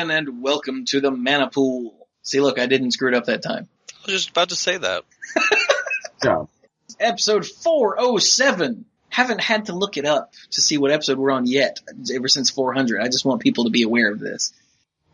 again, and welcome to the Mana Pool. See, look, I didn't screw it up that time. I was just about to say that. Yeah. Episode 407. Haven't had to look it up to see what episode we're on yet, ever since 400. I just want people to be aware of this.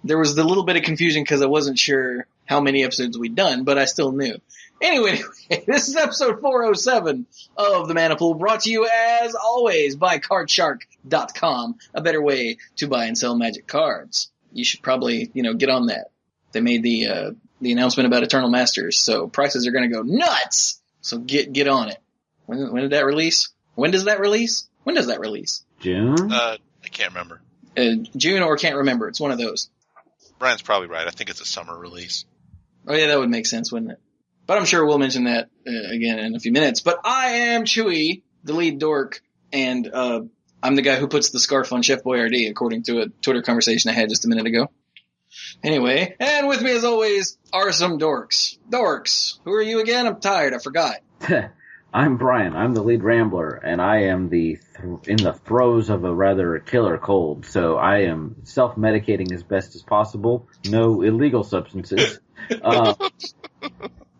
There was a little bit of confusion because I wasn't sure how many episodes we'd done, but I still knew. Anyway, this is episode 407 of the Mana Pool, brought to you, as always, by CardShark.com, a better way to buy and sell Magic cards. You should probably, get on that. They made the announcement about Eternal Masters, so prices are going to go nuts! So get on it. When did that release? When does that release? When does that release? June? I can't remember. June or can't remember. It's one of those. Brian's probably right. I think it's a summer release. Oh yeah, that would make sense, wouldn't it? But I'm sure we'll mention that again in a few minutes. But I am Chewy, the lead dork, and I'm the guy who puts the scarf on Chef Boyardee, according to a Twitter conversation I had just a minute ago. Anyway, and with me as always are some dorks. Dorks, who are you again? I'm tired, I forgot. I'm Brian. I'm the lead rambler, and I am in the throes of a rather killer cold, so I am self-medicating as best as possible. No illegal substances.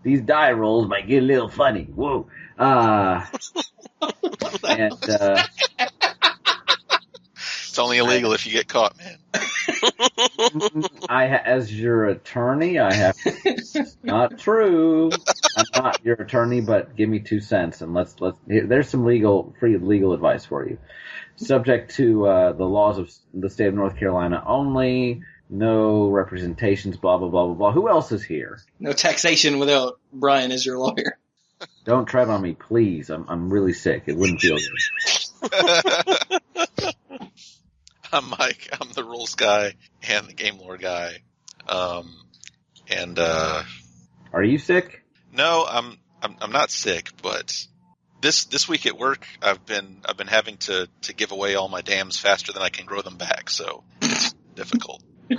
These die rolls might get a little funny. Whoa. It's only illegal if you get caught, man. As your attorney, I have not true. I'm not your attorney, but give me 2 cents and let's there's some free legal advice for you. Subject to the laws of the state of North Carolina only. No representations. Blah blah blah blah blah. Who else is here? No taxation without Brian as your lawyer. Don't tread on me, please. I'm really sick. It wouldn't feel good. I'm Mike. I'm the rules guy and the game lore guy. Are you sick? No, I'm not sick, but this week at work I've been having to give away all my dams faster than I can grow them back, so it's difficult. Is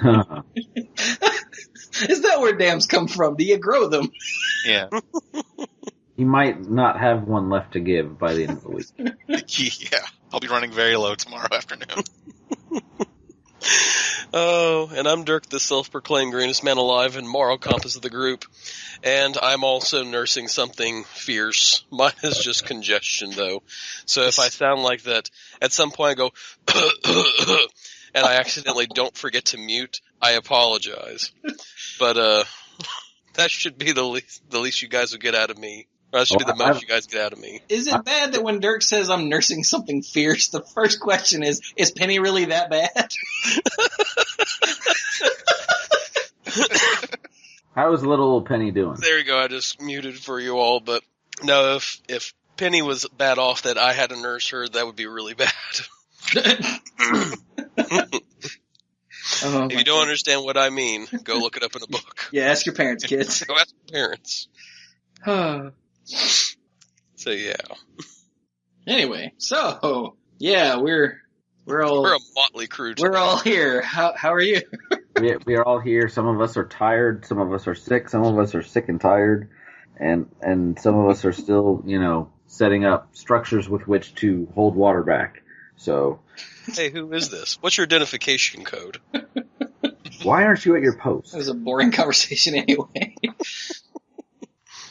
that where dams come from? Do you grow them? Yeah. You might not have one left to give by the end of the week. Yeah. I'll be running very low tomorrow afternoon. Oh, and I'm Dirk, the self-proclaimed greenest man alive and moral compass of the group. And I'm also nursing something fierce. Mine is just congestion, though. So if I sound like that, at some point I go, and I accidentally don't forget to mute, I apologize. But that should be the least you guys will get out of me. Or that should be the most you guys get out of me. Is it bad that when Dirk says I'm nursing something fierce, the first question is Penny really that bad? How is little old Penny doing? There you go, I just muted for you all, but no, if Penny was bad off that I had to nurse her, that would be really bad. If you don't understand what I mean, go look it up in a book. Yeah, ask your parents, kids. Go ask your parents. So yeah. Anyway, so yeah, we're all a motley crew today. We're all here. How are you? we are all here. Some of us are tired. Some of us are sick. Some of us are sick and tired, and some of us are still, setting up structures with which to hold water back. So, hey, who is this? What's your identification code? Why aren't you at your post? It was a boring conversation anyway.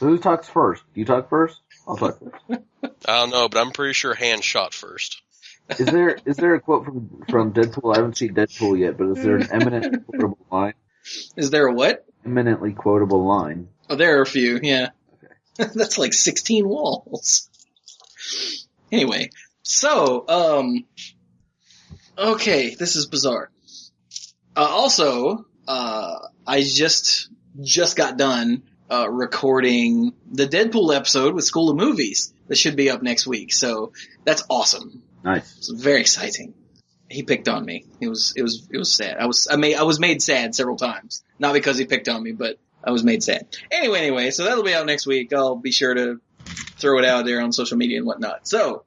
Who talks first? You talk first? I'll talk first. I don't know, but I'm pretty sure Han shot first. Is there a quote from Deadpool? I haven't seen Deadpool yet, but is there an eminently quotable line? Is there a what? Eminently quotable line. Oh, there are a few, yeah. Okay. That's like 16 walls. Anyway, so, okay, this is bizarre. Also, I just got done recording the Deadpool episode with School of Movies that should be up next week. So that's awesome. Nice. It's very exciting. He picked on me. It was sad. I was made sad several times. Not because he picked on me, but I was made sad. Anyway, so that'll be out next week. I'll be sure to throw it out there on social media and whatnot. So,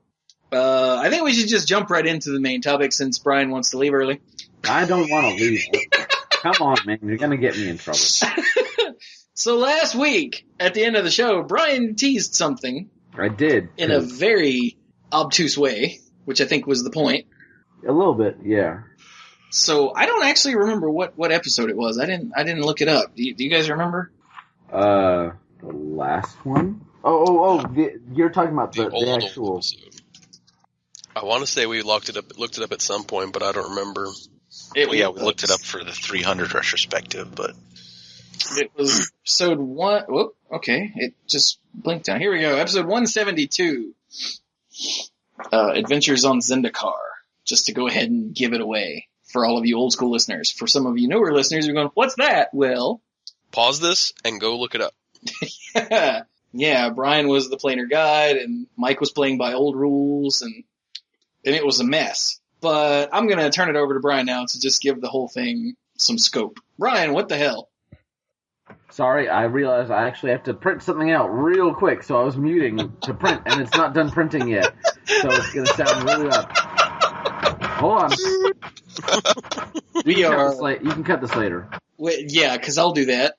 I think we should just jump right into the main topic since Brian wants to leave early. I don't want to leave. Come on, man. You're going to get me in trouble. So last week, at the end of the show, Brian teased something. I did. In a very obtuse way, which I think was the point. A little bit, yeah. So I don't actually remember what episode it was. I didn't look it up. Do you guys remember? The last one? You're talking about the actual... episode. I want to say we looked it up at some point, but I don't remember. We looked it up for the 300 retrospective, but... It was episode 1... Whoop, okay, it just blinked out. Here we go, episode 172. Adventures on Zendikar. Just to go ahead and give it away for all of you old school listeners. For some of you newer listeners, you're going, what's that? Well... Pause this and go look it up. Yeah, Brian was the planer guide, and Mike was playing by old rules, and it was a mess. But I'm going to turn it over to Brian now to just give the whole thing some scope. Brian, what the hell? Sorry, I realized I actually have to print something out real quick, so I was muting to print, and it's not done printing yet. So it's going to sound really loud. Hold on. You can cut this later. Wait, yeah, because I'll do that.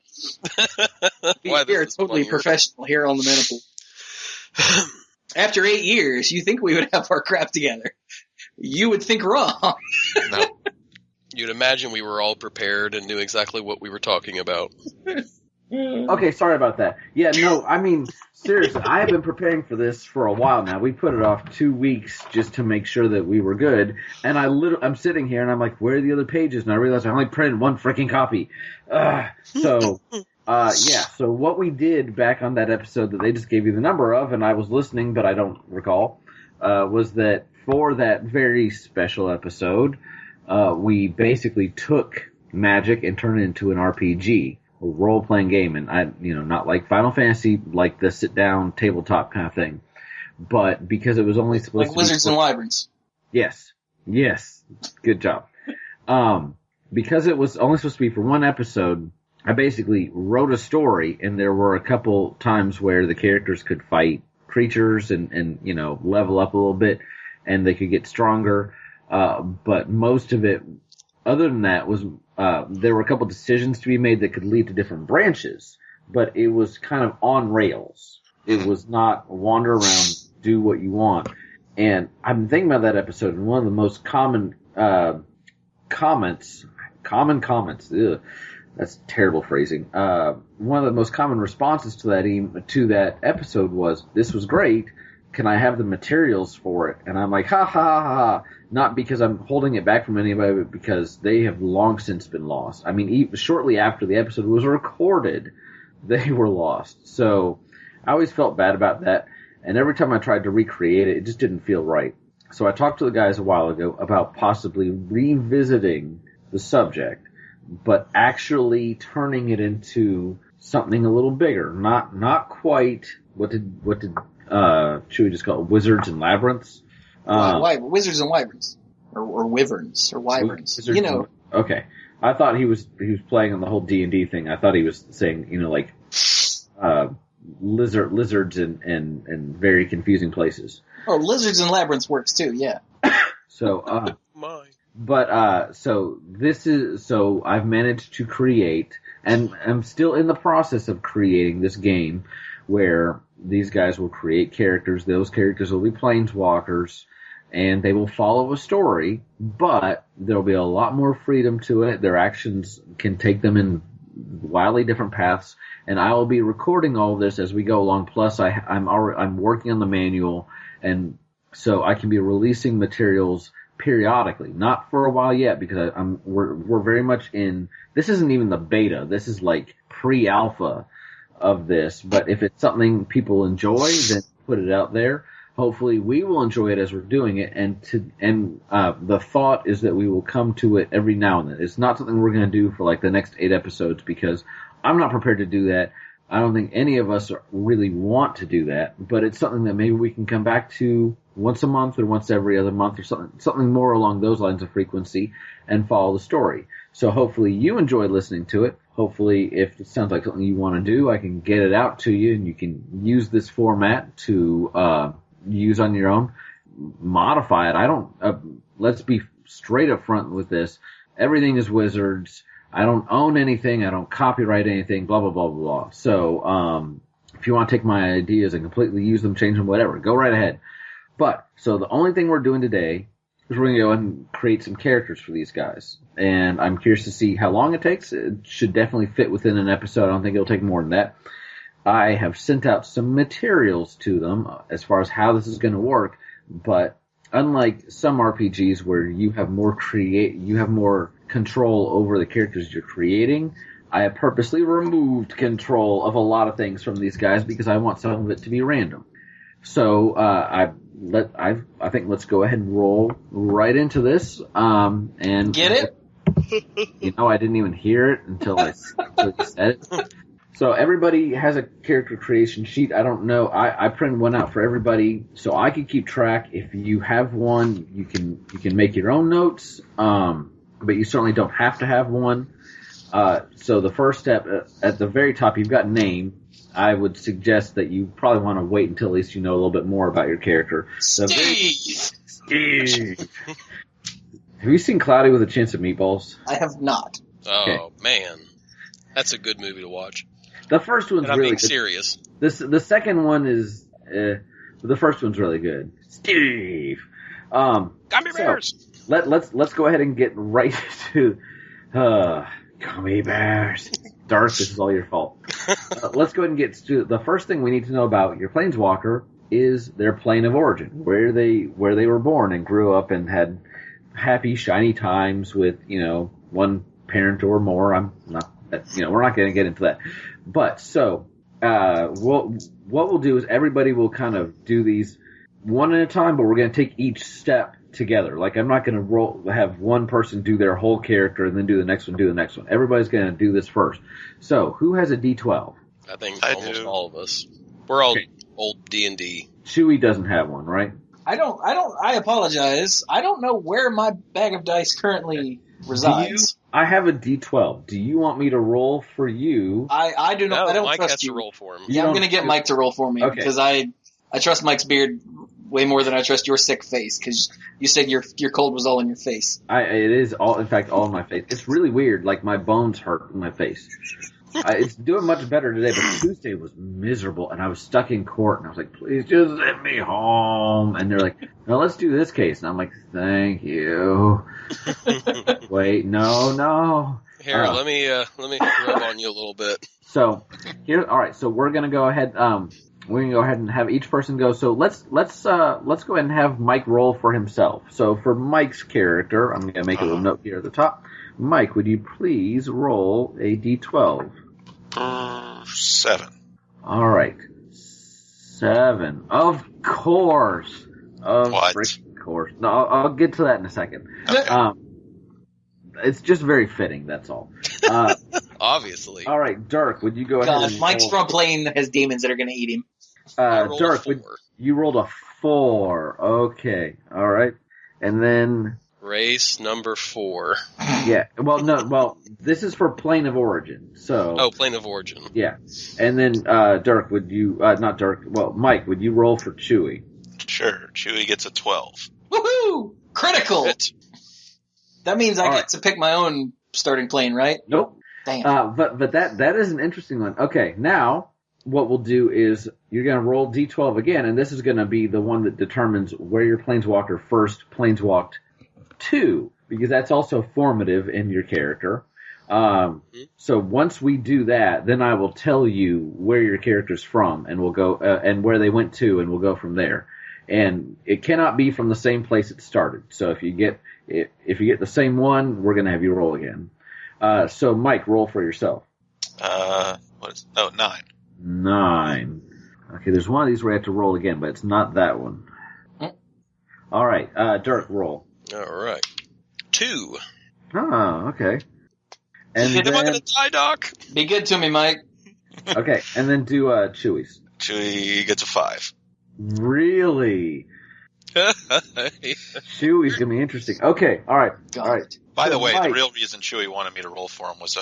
We are totally professional here on the Maniple. After 8 years, you think we would have our crap together. You would think wrong. No. You'd imagine we were all prepared and knew exactly what we were talking about. Okay, sorry about that. Yeah, no, I mean, seriously, I have been preparing for this for a while now. We put it off 2 weeks just to make sure that we were good. And I'm sitting here and I'm like, where are the other pages? And I realized I only printed one freaking copy. So what we did back on that episode that they just gave you the number of, and I was listening, but I don't recall, was that for that very special episode, we basically took Magic and turned it into an RPG. A role-playing game, and not like Final Fantasy, like the sit-down tabletop kind of thing, but because it was only supposed to be... Like Wizards and Wyverns. Yes, good job. Because it was only supposed to be for one episode, I basically wrote a story, and there were a couple times where the characters could fight creatures and level up a little bit, and they could get stronger, but most of it, other than that, was... there were a couple decisions to be made that could lead to different branches, but it was kind of on rails. It was not wander around, do what you want. And I've been thinking about that episode, and one of the most common comments, that's terrible phrasing. One of the most common responses to that episode was, "This was great. Can I have the materials for it?" And I'm like, ha ha ha ha. Not because I'm holding it back from anybody, but because they have long since been lost. I mean, shortly after the episode was recorded, they were lost. So I always felt bad about that. And every time I tried to recreate it, it just didn't feel right. So I talked to the guys a while ago about possibly revisiting the subject, but actually turning it into something a little bigger. Not quite, what did should we just call it Wizards and Labyrinths? Wizards and Wyverns. Or Wyverns, or Wyverns. Okay. I thought he was playing on the whole D&D thing. I thought he was saying, lizards and very confusing places. Oh, Lizards and Labyrinths works too, yeah. So, so I've managed to create, and I'm still in the process of creating this game where these guys will create characters. Those characters will be planeswalkers, and they will follow a story, but there'll be a lot more freedom to it. Their actions can take them in wildly different paths, and I will be recording all of this as we go along. Plus, I'm working on the manual, and so I can be releasing materials periodically. Not for a while yet, because we're very much in. This isn't even the beta. This is like pre-alpha of this. But if it's something people enjoy, then put it out there. Hopefully, we will enjoy it as we're doing it, and the thought is that we will come to it every now and then. It's not something we're going to do for like the next 8 episodes, because I'm not prepared to do that. I don't think any of us really want to do that, but it's something that maybe we can come back to once a month or once every other month or something more along those lines of frequency, and follow the story. So hopefully you enjoy listening to it. Hopefully, if it sounds like something you want to do, I can get it out to you, and you can use this format to use on your own. Modify it. Let's be straight up front with this. Everything is Wizards. I don't own anything. I don't copyright anything. Blah, blah, blah, blah, blah. So, if you want to take my ideas and completely use them, change them, whatever, go right ahead. But, so the only thing we're doing today, we're going to go and create some characters for these guys. And I'm curious to see how long it takes. It should definitely fit within an episode. I don't think it'll take more than that. I have sent out some materials to them as far as how this is going to work, but unlike some RPGs where you have more control over the characters you're creating, I have purposely removed control of a lot of things from these guys because I want some of it to be random. So I think let's go ahead and roll right into this. And get it? I didn't even hear it until I said it. So everybody has a character creation sheet. I don't know. I printed one out for everybody so I can keep track. If you have one, you can make your own notes. But you certainly don't have to have one. So the first step at the very top, you've got name. I would suggest that you probably want to wait until at least you know a little bit more about your character. Steve! Have you seen Cloudy with a Chance of Meatballs? I have not. Oh, okay. Man. That's a good movie to watch. The first one's and I'm really being good. serious. The second one is... the first one's really good. Steve! Gummy bears! Let's go ahead and get right to... Gummy bears. Dark, this is all your fault. Let's go ahead and get to the first thing we need to know about your planeswalker is their plane of origin, where they were born and grew up and had happy, shiny times with, one parent or more. We're not going to get into that. But so, what we'll do is everybody will kind of do these one at a time, but we're going to take each step together. Like, I'm not going to have one person do their whole character and then do the next one. Everybody's going to do this first. So, who has a D12? I think I almost do. all of us. We're all old D&D. Chewy doesn't have one, right? I apologize. I don't know where my bag of dice currently resides. I have a D12. Do you want me to roll for you? I do not. No, I don't Mike trust has to you. roll for him. Yeah, I'm going to get Mike to roll for me because I trust Mike's beard way more than I trust your sick face because you said your cold was all in your face. It is all, in fact, all in my face. It's really weird. Like, my bones hurt in my face. It's doing much better today, but Tuesday was miserable, and I was stuck in court, and I was like, please just send me home. And they're like, no, let's do this case. And I'm like, thank you. Wait, no. Here, let me rub on you a little bit. So, all right, so we're going to go ahead, we're going to go ahead and have each person go. So let's go ahead and have Mike roll for himself. So for Mike's character, I'm going to make a little note here at the top. Mike, would you please roll a D12? 7. All right. 7. Of course. What? Of course. No, I'll get to that in a second. Okay. It's just very fitting, that's all. Obviously. All right, Dirk, would you go ahead and Mike's roll? from a plane that has demons that are going to eat him. Dirk, you rolled a 4. Okay. All right. And then... Race number 4. Yeah. Well, this is for plane of origin. So. Oh, plane of origin. Yeah. And then, Dirk, would you, not Dirk, well, Mike, would you roll for Chewy? Sure. Chewy gets a 12. Woohoo! Critical! That means I get to pick my own starting plane, right? Nope. Damn. But that is an interesting one. Okay, now what we'll do is you're going to roll D12 again, and this is going to be the one that determines where your planeswalker first planeswalked to, because that's also formative in your character. So once we do that, then I will tell you where your character's from, and we'll go and where they went to, and we'll go from there. And it cannot be from the same place it started. So if you get the same one, we're going to have you roll again. So Mike, roll for yourself. 9. 9. Okay, there's one of these where I have to roll again, but it's not that one. All right, Dirk, roll. All right. 2. Oh, okay. And Am I then, going to die, Doc? Be good to me, Mike. okay, and then do Chewy's. Chewy gets a 5. Really? Chewy's gonna be interesting. Okay, all right. By the way, Mike, the real reason Chewy wanted me to roll for him was so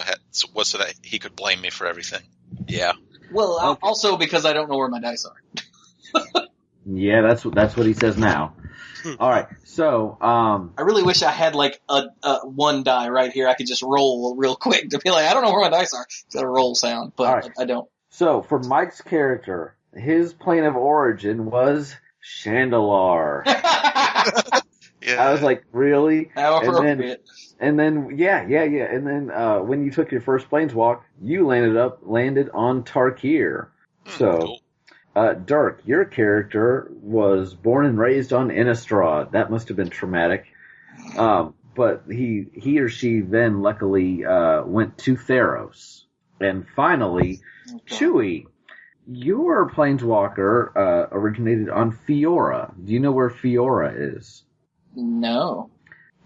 that he could blame me for everything. Yeah. Well, also because I don't know where my dice are. Yeah, that's what he says now. All right, so I really wish I had like a one die right here. I could just roll real quick to be like, I don't know where my dice are. It's got a roll sound, but right. I don't. So for Mike's character, his plane of origin was Chandelar. Yeah. I was like, really? How appropriate. And then, yeah. And then, when you took your first planeswalk, you landed on Tarkir. So, Cool. Dirk, your character was born and raised on Innistrad. That must have been traumatic. But he or she then luckily, went to Theros. And finally, Chewie, your planeswalker, originated on Fiora. Do you know where Fiora is? No.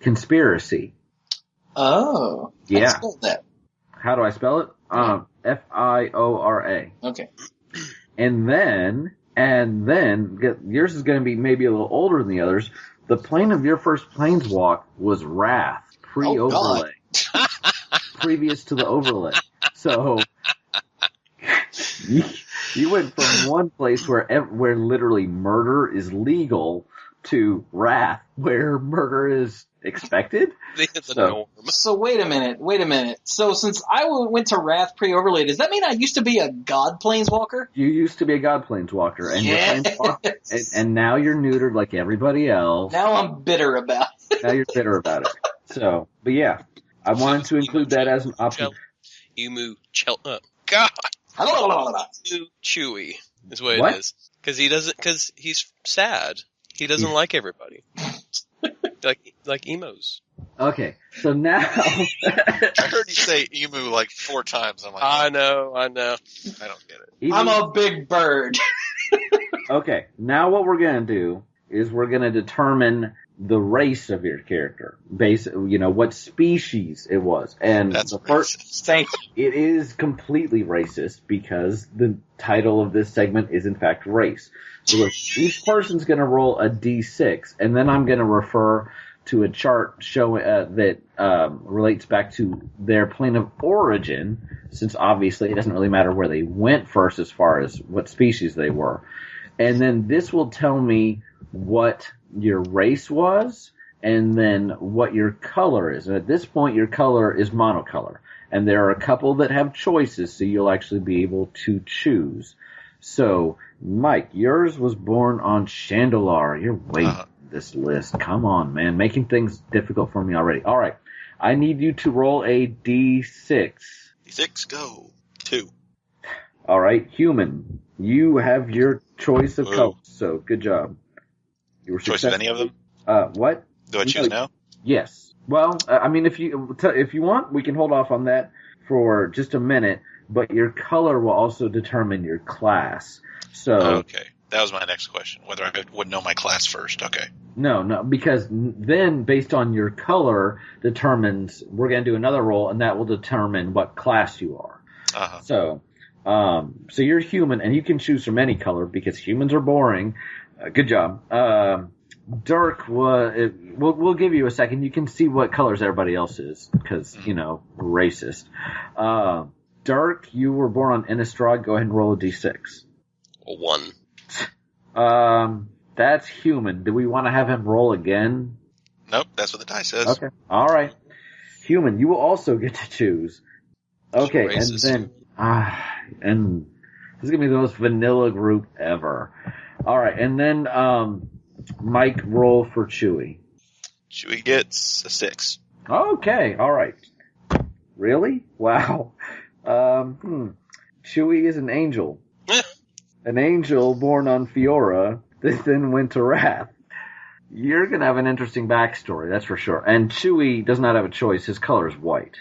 Conspiracy. Oh. Yeah. I spelled that. How do I spell it? Fiora. Okay. And then, yours is going to be maybe a little older than the others. The plane of your first planeswalk was Wrath, pre-overlay. Previous to the overlay. So, you went from one place where literally murder is legal to Wrath, where murder is expected. The norm. So wait a minute. So since I went to Wrath pre-overlay, does that mean I used to be a god planeswalker? You used to be a god planeswalker, and Yes. and now you're neutered like everybody else. Now I'm bitter about it. Now you're bitter about it. So, but yeah, I wanted to include that as an option. God. Chewy is what it is. Because he's sad. He doesn't like everybody. like emos. Okay, so now I heard you say emu like 4 times. I'm like, I know. I don't get it. I'm a big bird. Okay, now what we're gonna do is we're gonna determine the race of your character, what species it was, and That's the first. Thank you. It is completely racist because the title of this segment is in fact race. So look, each person's going to roll a d6, and then I'm going to refer to a chart showing that relates back to their plane of origin, since obviously it doesn't really matter where they went first as far as what species they were. And then this will tell me what your race was, and then what your color is. And at this point, your color is monocolor. And there are a couple that have choices, so you'll actually be able to choose. So, Mike, yours was born on Chandelar. You're way this list. Come on, man. Making things difficult for me already. All right. I need you to roll a d6. D6, go. 2. All right. Human, you have your choice of color. So, good job. You were Choice of any of them? What? Do I choose now? Yes. Well, I mean, if you want, we can hold off on that for just a minute. But your color will also determine your class. So okay, that was my next question. Whether I would know my class first. Okay. No, because then based on your color determines we're going to do another roll, and that will determine what class you are. Uh-huh. So you're human, and you can choose from any color because humans are boring. Good job. Dirk, we'll give you a second. You can see what colors everybody else is because racist. Dirk, you were born on Innistrad. Go ahead and roll a d6. 1. That's human. Do we want to have him roll again? Nope, that's what the die says. Okay. All right. Human, you will also get to choose. Okay, Racist. and then, this is going to be the most vanilla group ever. All right, and then, Mike, roll for Chewie. Chewie gets a 6. Okay, all right. Really? Wow. Chewie is an angel. An angel born on Fiora that then went to Wrath. You're going to have an interesting backstory, that's for sure. And Chewie does not have a choice. His color is white.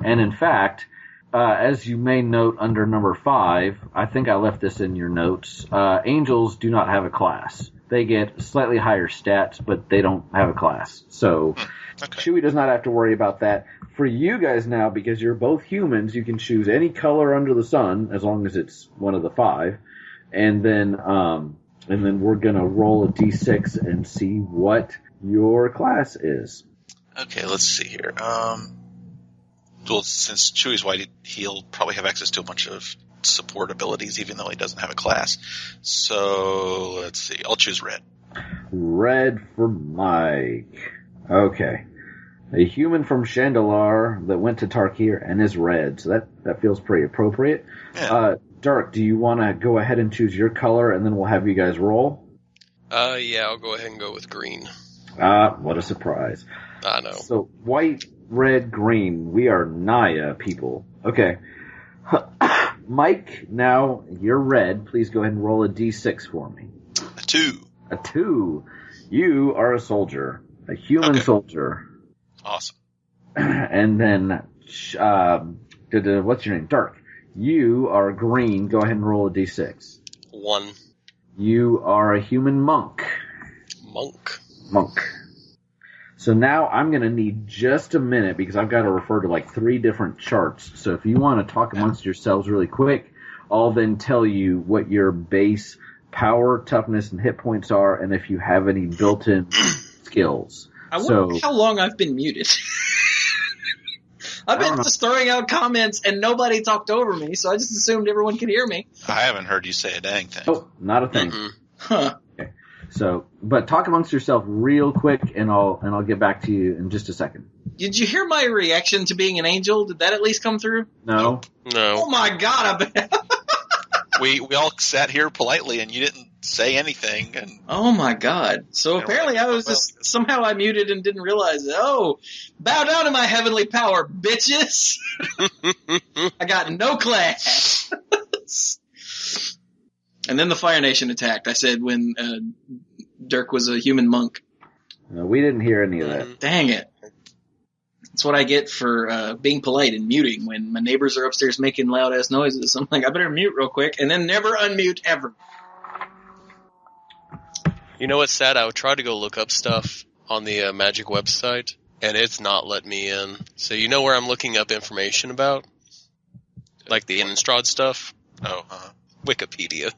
And in fact, as you may note under number 5, I think I left this in your notes, angels do not have a class. They get slightly higher stats, but they don't have a class. So Okay. Chewie does not have to worry about that. For you guys now, because you're both humans, you can choose any color under the sun, as long as it's one of the 5. And then we're gonna roll a d6 and see what your class is. Okay, let's see here. Well, since Chewie's white, he'll probably have access to a bunch of support abilities, even though he doesn't have a class. So, let's see. I'll choose red. Red for Mike. Okay. A human from Chandelar that went to Tarkir and is red, so that feels pretty appropriate. Yeah. Dirk, do you want to go ahead and choose your color, and then we'll have you guys roll? Yeah, I'll go ahead and go with green. What a surprise. I know. So, white, red, green. We are Naya people. Okay. Mike, now you're red. Please go ahead and roll a d6 for me. A 2. A 2. You are a soldier. A human soldier. Awesome. And then, what's your name? Dirk. You are green. Go ahead and roll a d6. 1. You are a human monk. Monk. So now I'm going to need just a minute because I've got to refer to like 3 different charts. So if you want to talk amongst yourselves really quick, I'll then tell you what your base power, toughness, and hit points are, and if you have any built-in skills. I wonder how long I've been muted. I've been just throwing out comments and nobody talked over me, so I just assumed everyone could hear me. I haven't heard you say a dang thing. Oh, not a thing. Mm-hmm. Huh. Okay. So, but talk amongst yourself real quick, and I'll get back to you in just a second. Did you hear my reaction to being an angel? Did that at least come through? No. Oh my god, I bet. We all sat here politely, and you didn't say anything. And oh my god. So apparently I was just, somehow I muted and didn't realize it. Oh, bow down to my heavenly power, bitches. I got no class. And then the Fire Nation attacked, I said, when Dirk was a human monk. No, we didn't hear any of that. Dang it. That's what I get for being polite and muting when my neighbors are upstairs making loud-ass noises. I'm like, I better mute real quick, and then never unmute ever. You know what's sad? I would try to go look up stuff on the Magic website, and it's not letting me in. So you know where I'm looking up information about? Like the Innistrad stuff? Oh, Wikipedia.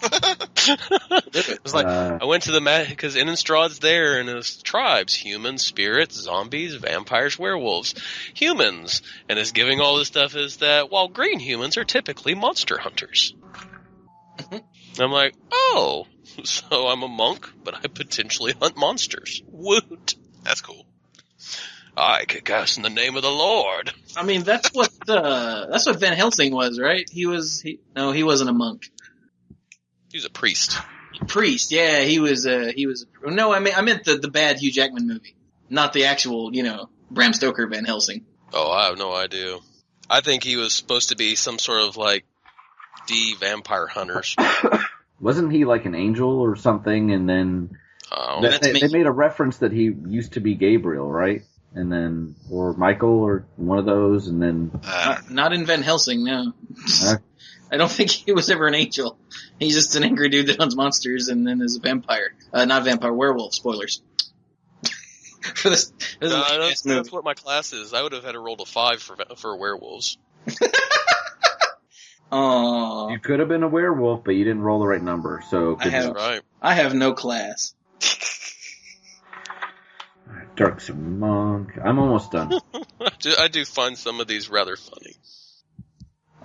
It was like, I went to the because Innistrad's there, and it's tribes: humans, spirits, zombies, vampires, werewolves, humans, and it's giving all this stuff is that while green humans are typically monster hunters. I'm like, oh, so I'm a monk, but I potentially hunt monsters. Woot! That's cool. I could cast in the name of the Lord. I mean, that's what Van Helsing was, right? He wasn't a monk. He was a priest. Priest, yeah, he was. No, I meant the bad Hugh Jackman movie, not the actual, Bram Stoker Van Helsing. Oh, I have no idea. I think he was supposed to be some sort of like vampire hunters. Wasn't he like an angel or something? And then they made a reference that he used to be Gabriel, right? And then, or Michael, or one of those, and then not in Van Helsing, no. I don't think he was ever an angel. He's just an angry dude that hunts monsters and then is a vampire. Not vampire, werewolf. Spoilers. For this that's what my class is. I would have had to roll a 5 for werewolves. Aww. You could have been a werewolf, but you didn't roll the right number. So I have no class. Dirk's a monk. I'm almost done. I do find some of these rather funny.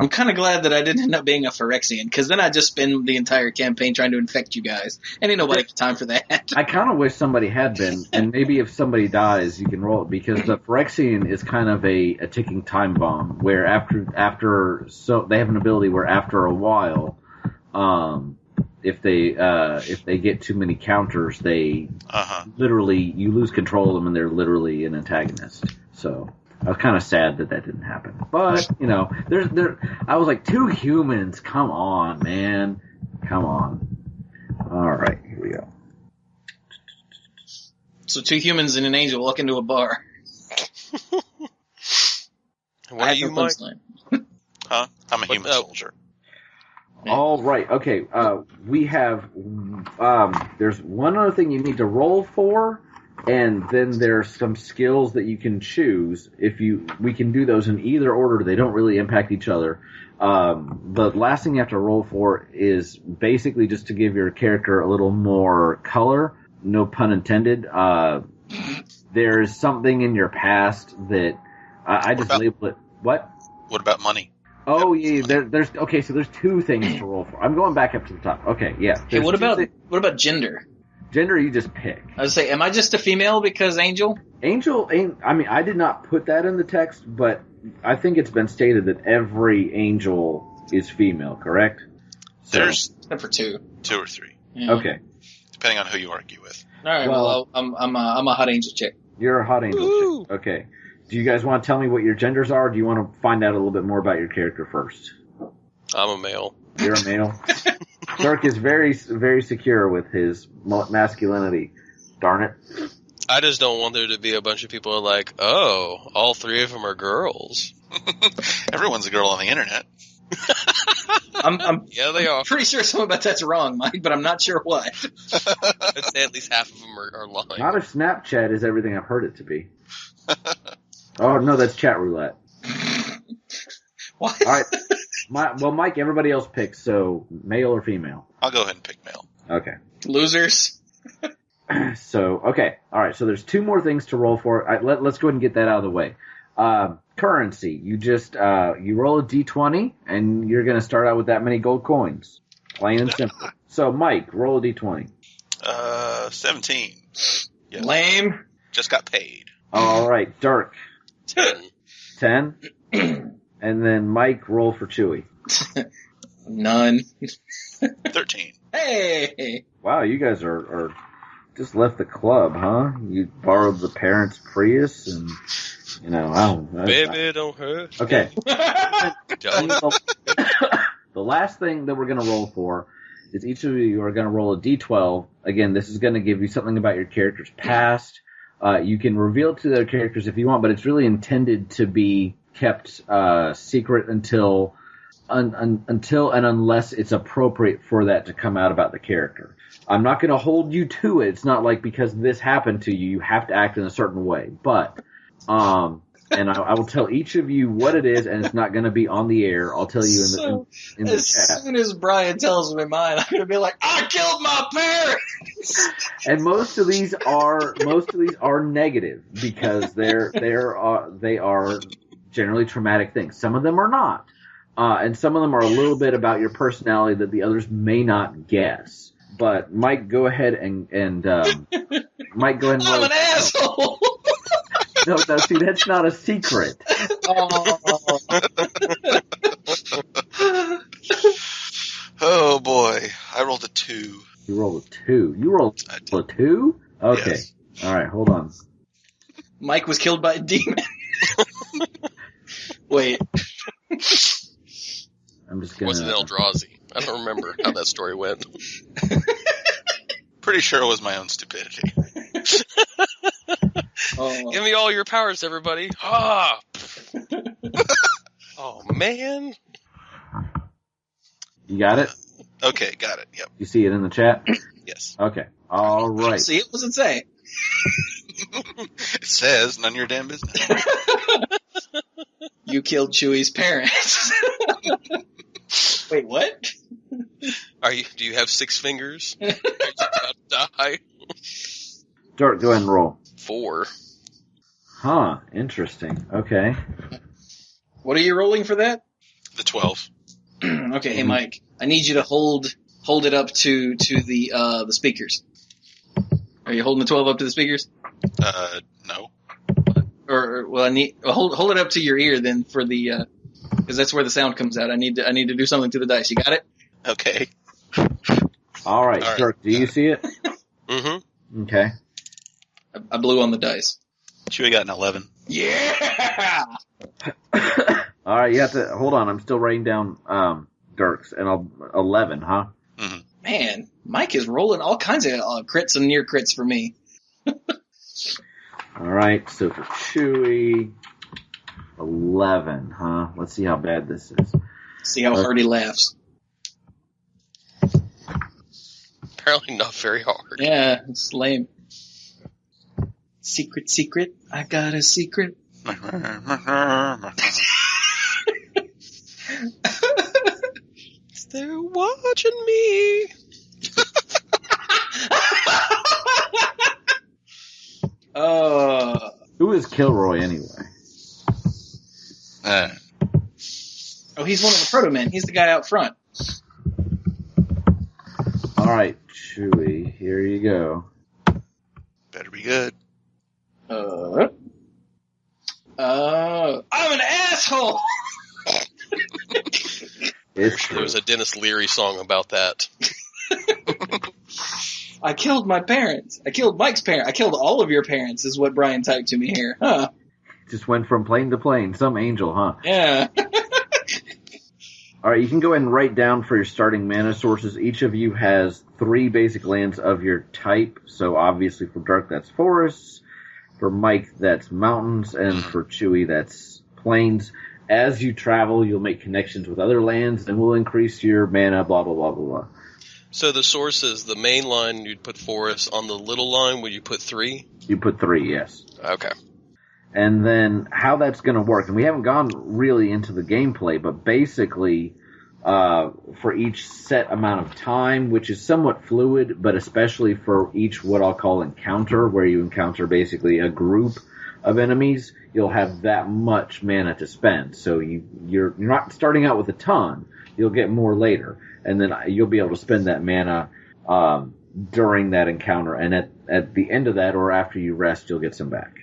I'm kind of glad that I didn't end up being a Phyrexian, because then I'd just spend the entire campaign trying to infect you guys. And ain't nobody got time for that. I kind of wish somebody had been, and maybe if somebody dies, you can roll it, because the Phyrexian is kind of a ticking time bomb, where so they have an ability where after a while, if they get too many counters, they literally, you lose control of them, and they're literally an antagonist. So I was kind of sad that didn't happen. But, I was like, 2 humans, come on, man. Come on. All right, here we go. So 2 humans and an angel walk into a bar. What are you, Mike? Huh? I'm a human soldier. All right, okay. We have, there's one other thing you need to roll for, and then there's some skills that you can choose. We can do those in either order. They don't really impact each other. The last thing you have to roll for is basically just to give your character a little more color. No pun intended. There's something in your past that I just labeled it. What? What about money? Oh yeah, there's 2 things to roll for. I'm going back up to the top. Okay, yeah. Hey, what about gender? Gender, you just pick. I was say, am I just a female because angel? Angel ain't. I mean, I did not put that in the text, but I think it's been stated that every angel is female. Correct? There's except for 2 or 3. Yeah. Okay. depending on who you argue with. All right. Well, I'm a hot angel chick. You're a hot angel Woo! chick. Okay. Do you guys want to tell me what your genders are, or do you want to find out a little bit more about your character first? I'm a male. You're a male? Dirk is very, very secure with his masculinity. Darn it. I just don't want there to be a bunch of people like, oh, all three of them are girls. Everyone's a girl on the internet. I'm Yeah, they are. pretty sure something about that's wrong, Mike, but I'm not sure what. I'd say at least half of them are lying. Not if Snapchat is everything I've heard it to be. Oh, no, that's chat roulette. What? All right. Mike, everybody else picks, so male or female? I'll go ahead and pick male. Okay. Losers. So, okay. All right, so there's two more things to roll for. Let's go ahead and get that out of the way. Currency. You just, you roll a d20, and you're going to start out with that many gold coins. Plain and simple. So, Mike, roll a d20. 17. Yes. Lame. Just got paid. All right, Dirk. 10. 10. And then Mike, roll for Chewy. None. 13. Hey. Wow, you guys are just left the club, huh? You borrowed the parents' Prius, and Baby, don't hurt. Okay. Don't. The last thing that we're going to roll for is each of you are going to roll a d12. Again, this is going to give you something about your character's past. You can reveal it to their characters if you want, but it's really intended to be kept secret until and unless it's appropriate for that to come out about the character. I'm not going to hold you to it. It's not like because this happened to you, you have to act in a certain way. But, and I will tell each of you what it is, and it's not going to be on the air. I'll tell you in the chat. As soon as Brian tells me mine, I'm going to be like, I killed my parents! And most of these are negative because they are generally traumatic things. Some of them are not. And some of them are a little bit about your personality that the others may not guess. But Mike, go ahead and Mike, go ahead and roll. I'm an asshole! No, see, that's not a secret. Oh boy, I rolled a 2. You rolled a 2. You rolled a 2? Okay. Yes. All right, hold on. Mike was killed by a demon. Wait. I'm just gonna. Was it Eldrazi? I don't remember how that story went. Pretty sure it was my own stupidity. Give me all your powers, everybody. Ah! Oh, man. You got it? Okay, got it. Yep. You see it in the chat? Yes. Okay. All right. See, what does it say? It says none of your damn business. You killed Chewie's parents. Wait, what? Do you have 6 fingers? Are you about to die? Dirk, go ahead and roll. 4. Huh. Interesting. Okay. What are you rolling for that? The 12. Okay, hey Mike, I need you to hold it up to the speakers. Are you holding the 12 up to the speakers? No. Well, I need hold it up to your ear then for the because that's where the sound comes out. I need to do something to the dice. You got it? Okay. All right, Dirk, do you see it? Mm-hmm. Okay. I blew on the dice. Chewie got an 11. Yeah. All right, you have to hold on. I'm still writing down Dirk's and 11, huh? Mm-hmm. Man, Mike is rolling all kinds of crits and near crits for me. All right, so for Chewie, 11, huh? Let's see how bad this is. See how hard he laughs. Apparently not very hard. Yeah, it's lame. Secret, I got a secret. They're watching me. Who is Kilroy anyway? Oh, he's one of the Proto-Men. He's the guy out front. All right, Chewie, here you go. Better be good. I'm an asshole! It's true. There was a Dennis Leary song about that. I killed my parents. I killed Mike's parents. I killed all of your parents, is what Brian typed to me here. Huh. Just went from plane to plane. Some angel, huh? Yeah. All right, you can go ahead and write down for your starting mana sources. Each of you has 3 basic lands of your type. So obviously for Dark, that's forests. For Mike, that's mountains. And for Chewy, that's plains. As you travel, you'll make connections with other lands and will increase your mana, blah, blah, blah, blah, blah. So the source is the main line, you'd put forests. On the little line, would you put 3? You put 3, yes. Okay. And then how that's going to work, and we haven't gone really into the gameplay, but basically for each set amount of time, which is somewhat fluid, but especially for each what I'll call encounter, where you encounter basically a group of enemies, you'll have that much mana to spend. So you're not starting out with a ton. You'll get more later, and then you'll be able to spend that mana during that encounter, and at the end of that, or after you rest, you'll get some back.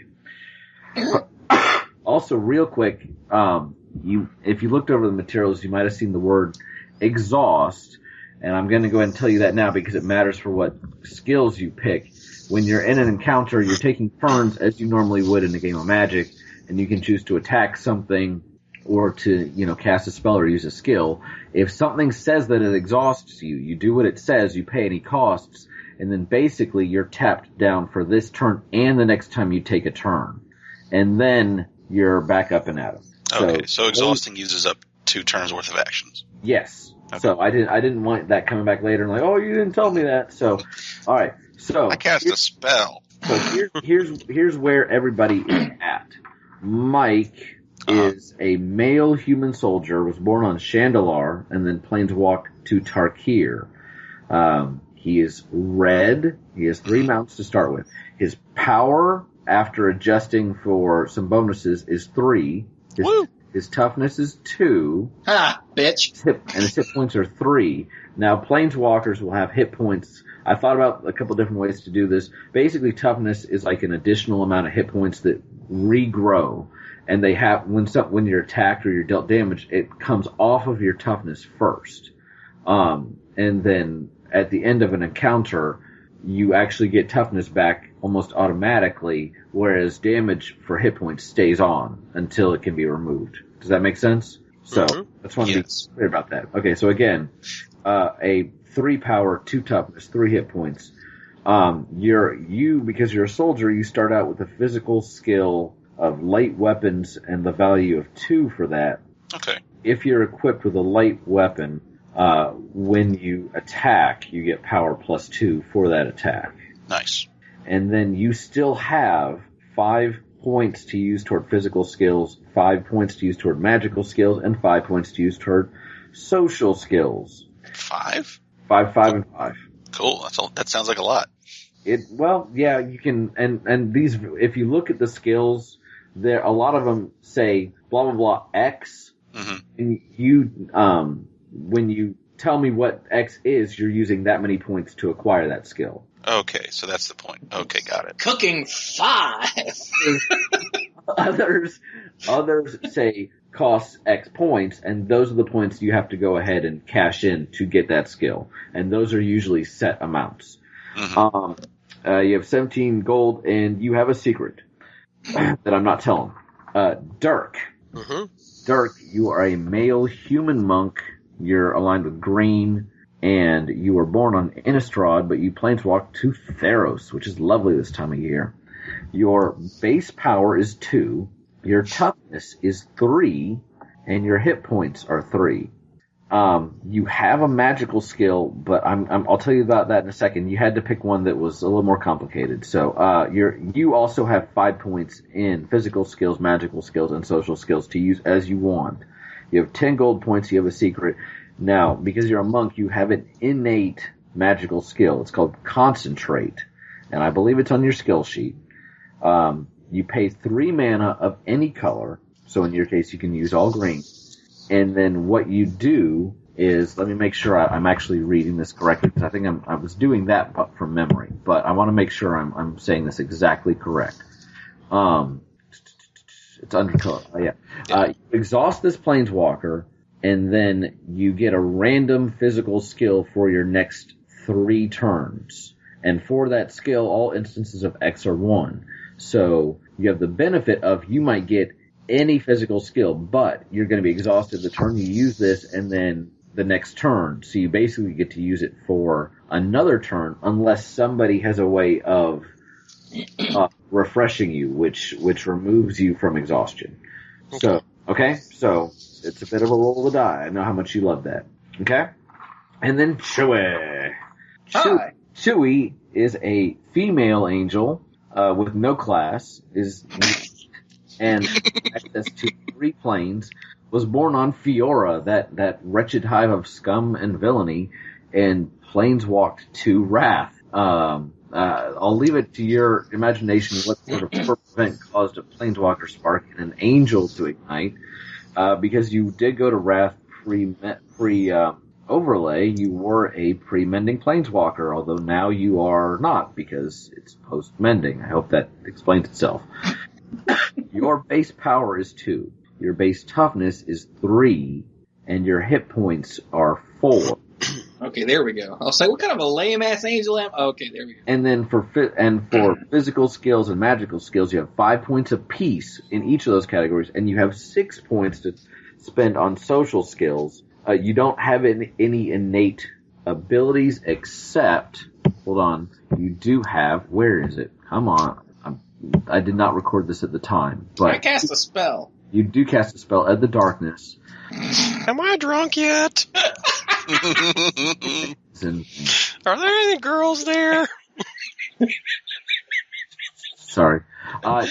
Also, real quick, if you looked over the materials, you might have seen the word exhaust, and I'm going to go ahead and tell you that now because it matters for what skills you pick. When you're in an encounter, you're taking turns as you normally would in a game of Magic, and you can choose to attack something or to, cast a spell or use a skill. If something says that it exhausts you, you do what it says, you pay any costs, and then basically you're tapped down for this turn and the next time you take a turn. And then you're back up and at 'em. Okay, so exhausting uses up 2 turns worth of actions. Yes. Okay. So I didn't want that coming back later and like, oh, you didn't tell me that. So, all right. So I cast a spell. So here's where everybody is at. Mike is a male human soldier, was born on Chandalar, and then planeswalked to Tarkir. He is red. He has 3 mounts to start with. His power, after adjusting for some bonuses, is 3. His toughness is 2. Ha, bitch. And his hit points are 3. Now, planeswalkers will have hit points. I thought about a couple different ways to do this. Basically, toughness is like an additional amount of hit points that regrow. And they have, when you're attacked or you're dealt damage, it comes off of your toughness first. And then at the end of an encounter, you actually get toughness back almost automatically, whereas damage for hit points stays on until it can be removed. Does that make sense? So, I just want to be clear about that. Okay, so again, a 3 power, 2 toughness, 3 hit points. Because you're a soldier, you start out with a physical skill of light weapons and the value of 2 for that. Okay. If you're equipped with a light weapon, when you attack, you get power plus 2 for that attack. Nice. And then you still have 5 points to use toward physical skills, 5 points to use toward magical skills, and 5 points to use toward social skills. 5? 5, and 5. Cool. That sounds like a lot. You can, and these, if you look at the skills, a lot of them say blah blah blah X, and when you tell me what X is, you're using that many points to acquire that skill. Okay, so that's the point. Okay, got it. Cooking 5. Others say costs X points, and those are the points you have to go ahead and cash in to get that skill, and those are usually set amounts. You have 17 gold, and you have a secret that I'm not telling. Dirk. Dirk, you are a male human monk. You're aligned with green, and you were born on Innistrad, but you planeswalk to Theros, which is lovely this time of year. Your base power is 2, your toughness is 3, and your hit points are 3. You have a magical skill, but I'll tell you about that in a second. You had to pick one that was a little more complicated. So, you also have 5 points in physical skills, magical skills, and social skills to use as you want. You have 10 gold points, you have a secret. Now, because you're a monk, you have an innate magical skill. It's called Concentrate, and I believe it's on your skill sheet. You pay 3 mana of any color, so in your case you can use all green. And then what you do is, let me make sure I'm actually reading this correctly, because I think I was doing that from memory, but I want to make sure I'm saying this exactly correct. It's undercolor. You exhaust this planeswalker, and then you get a random physical skill for your next 3 turns. And for that skill, all instances of X are 1. So you have the benefit of you might get any physical skill, but you're going to be exhausted the turn you use this and then the next turn. So you basically get to use it for another turn unless somebody has a way of refreshing you, which removes you from exhaustion. So it's a bit of a roll of the die. I know how much you love that. Okay? And then Chewie. Hi. Chewie is a female angel with no class, and access to 3 planes, was born on Fiora, that wretched hive of scum and villainy, and planeswalked to Wrath. I'll leave it to your imagination what sort of event caused a planeswalker spark and an angel to ignite, because you did go to Wrath pre-overlay, you were a pre-mending planeswalker, although now you are not, because it's post-mending. I hope that explains itself. Your base power is 2, your base toughness is 3, and your hit points are 4. Okay, there we go. I'll say, what kind of a lame-ass angel am I? Okay, there we go. And then for physical skills and magical skills, you have 5 points apiece in each of those categories, and you have 6 points to spend on social skills. You don't have any innate abilities except, hold on, you do have, where is it? Come on. I did not record this at the time, but I cast a spell. You do cast a spell at the darkness. Am I drunk yet? Are there any girls there? Sorry. I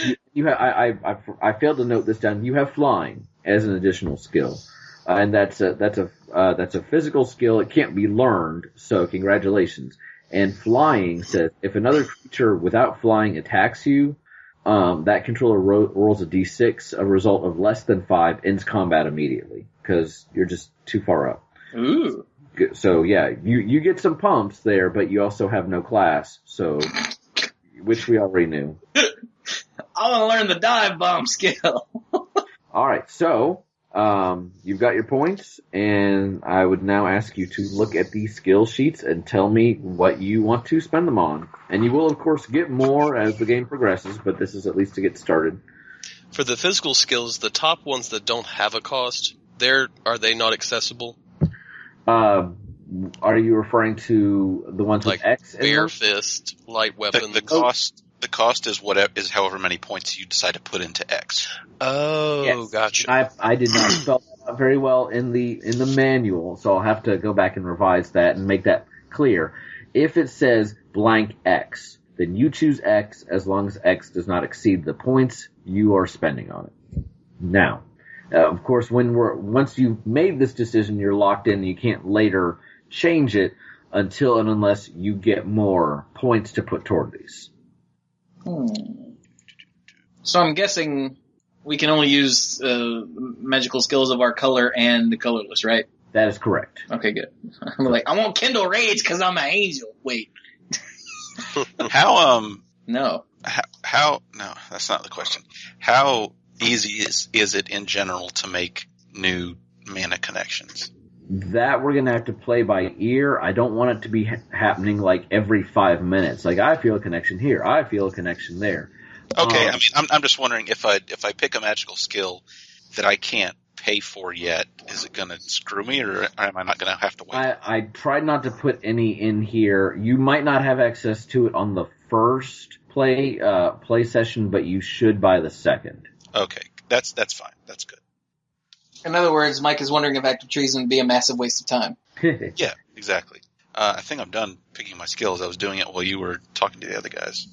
failed to note this down. You have flying as an additional skill. And that's a physical skill. It can't be learned, so congratulations. And flying says, if another creature without flying attacks you, that controller rolls a d6, a result of less than 5, ends combat immediately, because you're just too far up. Ooh. So yeah, you get some pumps there, but you also have no class, so, which we already knew. I want to learn the dive bomb skill. Alright, so, you've got your points, and I would now ask you to look at these skill sheets and tell me what you want to spend them on. And you will, of course, get more as the game progresses, but this is at least to get started. For the physical skills, the top ones that don't have a cost, are they not accessible? Are you referring to the ones like with X in bare them? fist, light weapons? The cost is however many points you decide to put into X. Oh, Yes. gotcha. I did not spell that out very well in the manual, so I'll have to go back and revise that and make that clear. If it says blank X, then you choose X as long as X does not exceed the points you are spending on it. Now, of course, once you've made this decision, you're locked in. You can't later change it until and unless you get more points to put toward these. So I'm guessing we can only use magical skills of our color and colorless, right? That is correct. Okay, good. I'm like, I won't kindle rage because I'm an angel. Wait. No. No, that's not the question. How easy is it in general to make new mana connections? That we're going to have to play by ear. I don't want it to be happening like every 5 minutes. Like, I feel a connection here. I feel a connection there. Okay, I mean, I'm just wondering if I pick a magical skill that I can't pay for yet, is it going to screw me, or am I not going to have to wait? I tried not to put any in here. You might not have access to it on the first play session, but you should by the second. Okay, that's fine. That's good. In other words, Mike is wondering if active treason would be a massive waste of time. Yeah, exactly. I think I'm done picking my skills. I was doing it while you were talking to the other guys.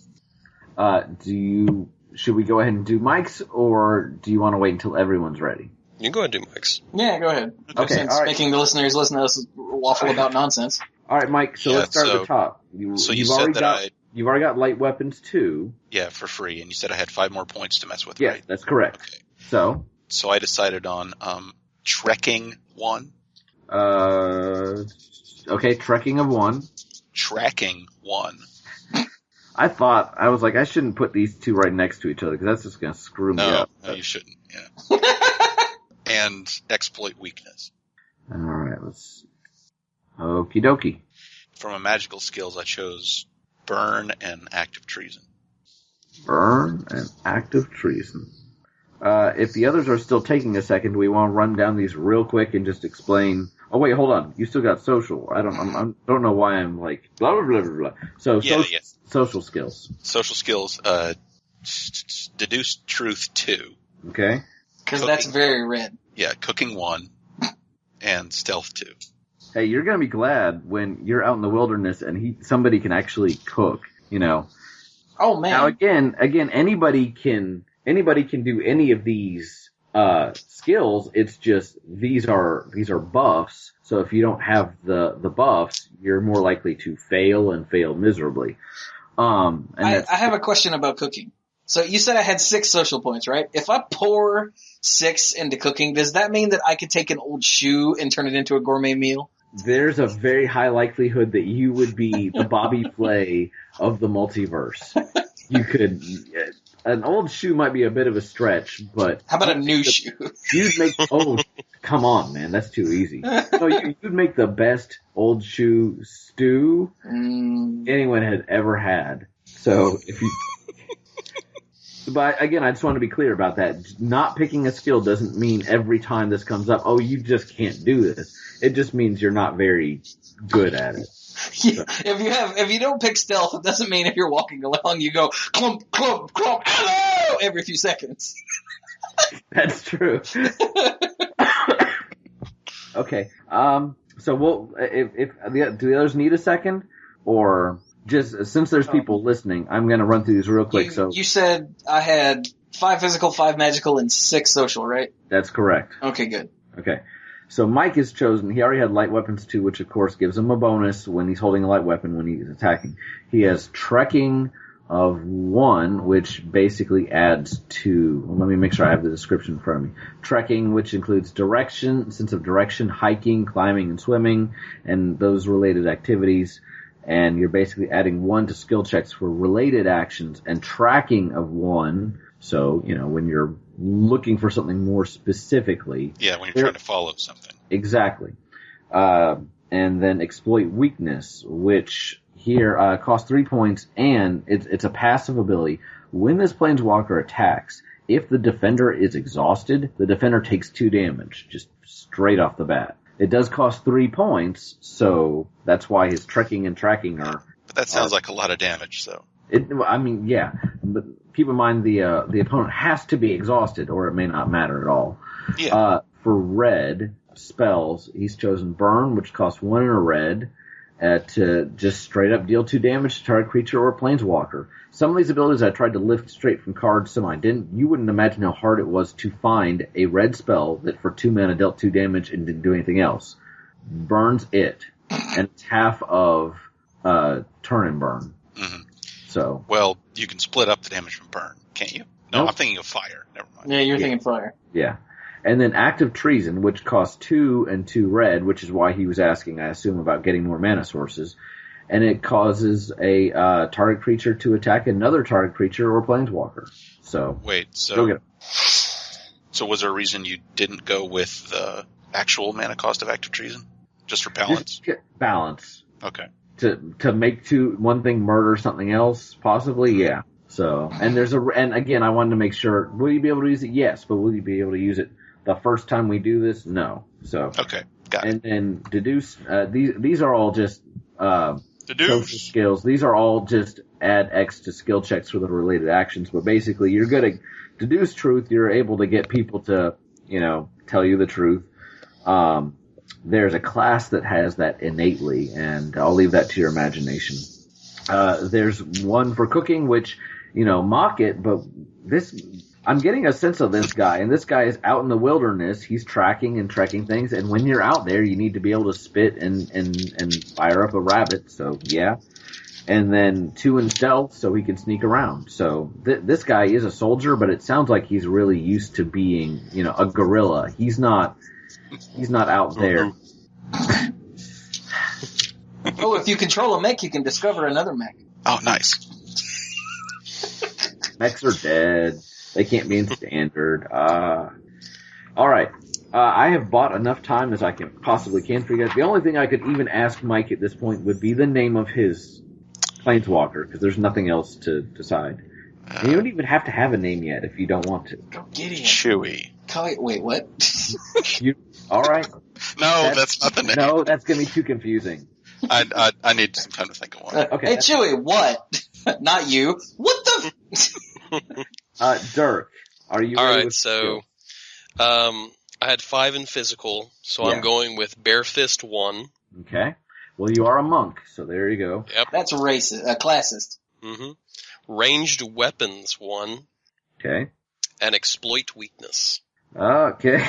Should we go ahead and do Mike's, or do you want to wait until everyone's ready? You can go ahead and do Mike's. Yeah, go ahead. Okay, Since all right. making the listeners listen to us waffle about nonsense. All right, Mike. So let's start at the top. You said that you've already got light weapons too. Yeah, for free, and you said I had 5 more points to mess with. Yes, right? that's correct. Okay. So I decided on trekking 1. Okay, trekking of 1. Tracking 1. I was like, I shouldn't put these two right next to each other because that's just going to screw me up. No, you shouldn't. Yeah. And exploit weakness. All right, let's. Okie dokie. From a magical skills, I chose burn, and active treason. Burn and active treason. If the others are still taking a second, we want to run down these real quick and just explain. Oh wait, hold on. You still got social. I don't know why I'm like blah blah blah blah blah. So social skills. Social skills. Deduce truth 2. Okay. Because that's very red. Yeah, cooking 1, and stealth 2. Hey, you're gonna be glad when you're out in the wilderness and somebody can actually cook. You know. Oh man. Now again, anybody can do any of these skills. It's just these are buffs. So if you don't have the buffs, you're more likely to fail and fail miserably. I have a question about cooking. So you said I had 6 social points, right? If I pour 6 into cooking, does that mean that I could take an old shoe and turn it into a gourmet meal? There's a very high likelihood that you would be the Bobby Flay of the multiverse. You could. An old shoe might be a bit of a stretch, but how about a new shoe? You'd make. Oh, come on, man, that's too easy. No, you'd make the best old shoe stew anyone had ever had. So if you. But again, I just want to be clear about that. Not picking a skill doesn't mean every time this comes up, oh, you just can't do this. It just means you're not very good at it. Yeah, if you don't pick stealth, it doesn't mean if you're walking along you go clump clump clump hello every few seconds. That's true. Okay. So we'll do the others need a second, or just since there's people listening, I'm going to run through these real quick. You said I had 5 physical, 5 magical, and 6 social, right? That's correct. Okay, good. Okay. So Mike is chosen. He already had light weapons 2, which of course gives him a bonus when he's holding a light weapon when he's attacking. He has trekking of 1, which basically adds 2. Let me make sure I have the description in front of me. Trekking, which includes sense of direction, hiking, climbing, and swimming, and those related activities. And you're basically adding 1 to skill checks for related actions, and tracking of 1. So, when you're looking for something more specifically. Yeah, when you're trying to follow something. Exactly. And then exploit weakness, which here costs 3 points, and it's a passive ability. When this planeswalker attacks, if the defender is exhausted, the defender takes 2 damage, just straight off the bat. It does cost 3 points, so that's why his trekking and tracking are... But that sounds like a lot of damage, so... Yeah, but keep in mind the opponent has to be exhausted, or it may not matter at all. Yeah. For red spells, he's chosen Burn, which costs 1 in a red, to just straight up deal 2 damage to target creature or planeswalker. Some of these abilities I tried to lift straight from cards, some I didn't. You wouldn't imagine how hard it was to find a red spell that for 2 mana dealt 2 damage and didn't do anything else. Burns it, and it's half of Turn and Burn. Mm-hmm. So. Well, you can split up the damage from burn, can't you? No, nope. I'm thinking of fire. Never mind. Yeah, you're thinking fire. Yeah. And then active treason, which costs 2 and 2 red, which is why he was asking, I assume, about getting more mana sources. And it causes a target creature to attack another target creature or planeswalker. So. Wait, go get it. So was there a reason you didn't go with the actual mana cost of active treason? Just for balance? Balance. Okay. To make one thing murder something else, possibly, yeah. So, and again, I wanted to make sure, will you be able to use it? Yes, but will you be able to use it the first time we do this? No. So. Okay, got it. And then deduce, these are all just, social deduce skills. These are all just add X to skill checks for the related actions, but basically you're good at deduce truth, you're able to get people to, tell you the truth. There's a class that has that innately, and I'll leave that to your imagination. There's one for cooking, which, mock it, but I'm getting a sense of this guy, and this guy is out in the wilderness. He's tracking and trekking things, and when you're out there, you need to be able to spit and fire up a rabbit, so yeah. And then 2 in stealth, so he can sneak around. So this guy is a soldier, but it sounds like he's really used to being, a guerrilla. He's not out there. Oh, if you control a mech, you can discover another mech. Oh, nice. Mechs are dead. They can't be in standard. All right. I have bought enough time as I possibly can for you guys. The only thing I could even ask Mike at this point would be the name of his Planeswalker, because there's nothing else to decide. And you don't even have to have a name yet if you don't want to. Go get him. Chewy. Wait, what? All right. No, that's not the name. No, that's going to be too confusing. I need some time to think of one. Okay. Hey, Chewy, what? Not you. What the? Dirk, are you All ready right, with so skill? I had 5 in physical, so Yeah. I'm going with Bare Fist 1. Okay. Well, you are a monk, so there you go. Yep. That's racist. Classist. Mm-hmm. Ranged Weapons 1, Okay. and Exploit Weakness. Okay.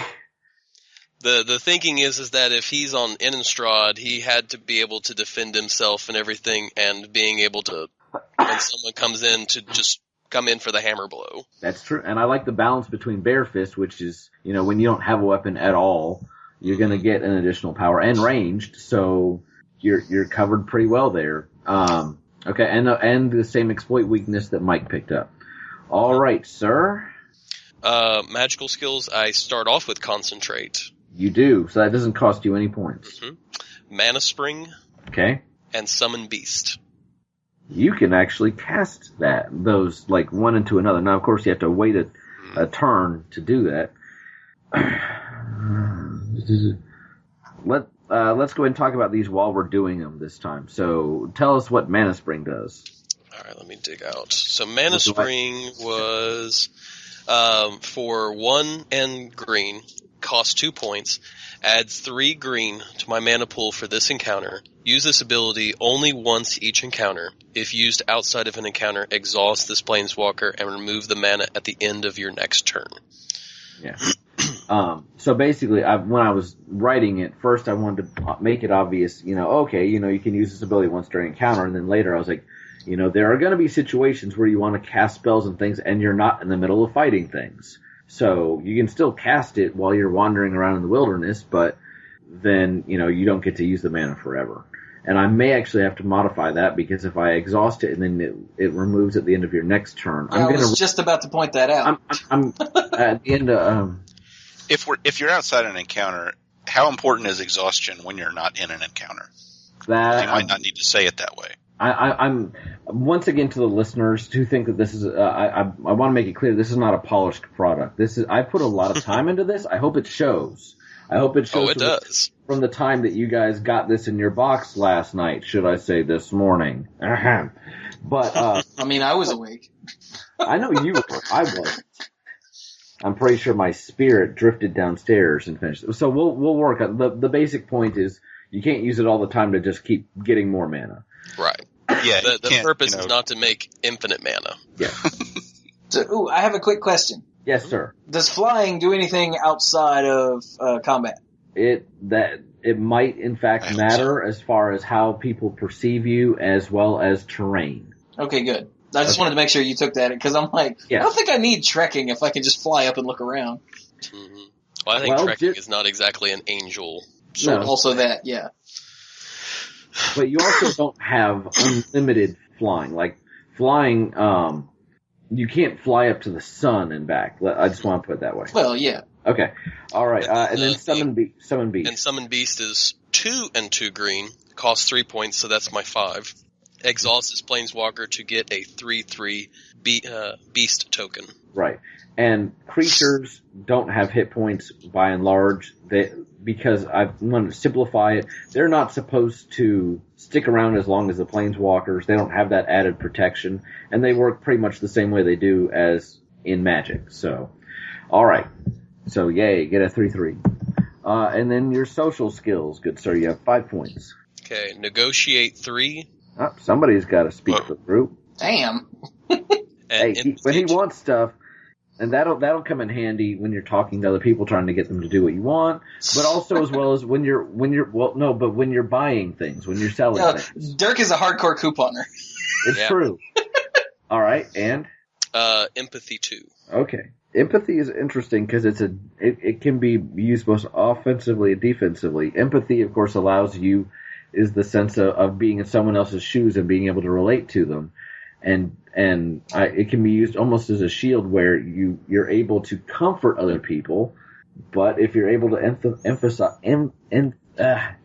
The thinking is that if he's on Innistrad, he had to be able to defend himself and everything, and being able to, when someone comes in, to just come in for the hammer blow. That's true. And I like the balance between bare fist, which is, when you don't have a weapon at all, you're going to get an additional power, and ranged, so you're covered pretty well there. Okay, and the same exploit weakness that Mike picked up. All right, sir. Magical skills, I start off with Concentrate. You do, so that doesn't cost you any points. Mm-hmm. Mana Spring. Okay. And Summon Beast. You can actually cast those like one into another. Now, of course, you have to wait a turn to do that. Let's go ahead and talk about these while we're doing them this time. So, tell us what Mana Spring does. All right, let me dig out. So, Mana Spring was for 1 and green, costs 2 points, adds 3 green to my mana pool for this encounter. Use this ability only once each encounter. If used outside of an encounter, exhaust this planeswalker and remove the mana at the end of your next turn. Yeah. So basically, when I was writing it, first I wanted to make it obvious, you can use this ability once during encounter, and then later I was like, there are going to be situations where you want to cast spells and things, and you're not in the middle of fighting things. So you can still cast it while you're wandering around in the wilderness, but then, you don't get to use the mana forever. And I may actually have to modify that, because if I exhaust it and then it removes at the end of your next turn, I was just about to point that out. I'm at the end of... If you're outside an encounter, how important is exhaustion when you're not in an encounter? You might not need to say it that way. I'm once again, to the listeners who think that this is, I want to make it clear, this is not a polished product. I put a lot of time into this. I hope it shows. Oh, it does. From the time that you guys got this in your box last night, should I say this morning. But, I was awake. I know you were. I wasn't. I'm pretty sure my spirit drifted downstairs and finished. So we'll work on the basic point is you can't use it all the time to just keep getting more mana. Right. Yeah. The purpose is not to make infinite mana. Yeah. So, I have a quick question. Yes, sir. Does flying do anything outside of combat? It might in fact matter as far as how people perceive you as well as terrain. Okay, good. I just wanted to make sure you took that, because I'm like, I don't think I need trekking if I can just fly up and look around. Mm-hmm. Well, I think trekking is not exactly an angel. So also that, yeah. But you also don't have unlimited flying. Like, flying, you can't fly up to the sun and back. I just want to put it that way. Well, yeah. Okay. All right. And then Summon Beast. And Summon Beast is 2 and 2 green, costs 3 points, so that's my 5. Exhaust this planeswalker to get a 3/3 beast token. Right. And creatures don't have hit points by and large. Because I want to simplify it, they're not supposed to stick around as long as the planeswalkers. They don't have that added protection, and they work pretty much the same way they do as in Magic. So, all right. So, yay, get a 3/3. And then your social skills, good sir, you have 5 points. Okay, negotiate 3. Oh, somebody's got to speak for the group. Damn. Hey, when he wants stuff, and that'll come in handy when you're talking to other people, trying to get them to do what you want, but also as well as when you're buying things, when you're selling things. Dirk is a hardcore couponer. It's true. All right, and empathy 2. Okay, empathy is interesting because it can be used both offensively and defensively. Empathy, of course, allows you is the sense of being in someone else's shoes and being able to relate to them. And it can be used almost as a shield where you're able to comfort other people, but if you're able to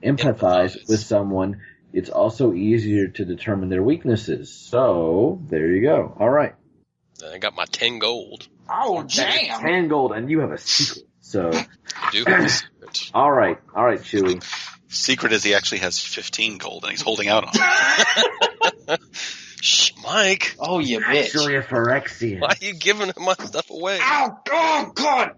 empathize with someone, It's also easier to determine their weaknesses. So, there you go. All right. I got my 10 gold. Oh, damn. 10 gold, and you have a secret. So, I do have a secret. all right, Chewie. Secret is he actually has 15 gold and he's holding out on it. Shh, Mike. Oh, you bitch. Actually, a Phyrexian. Why are you giving my stuff away? Ow! Oh, God!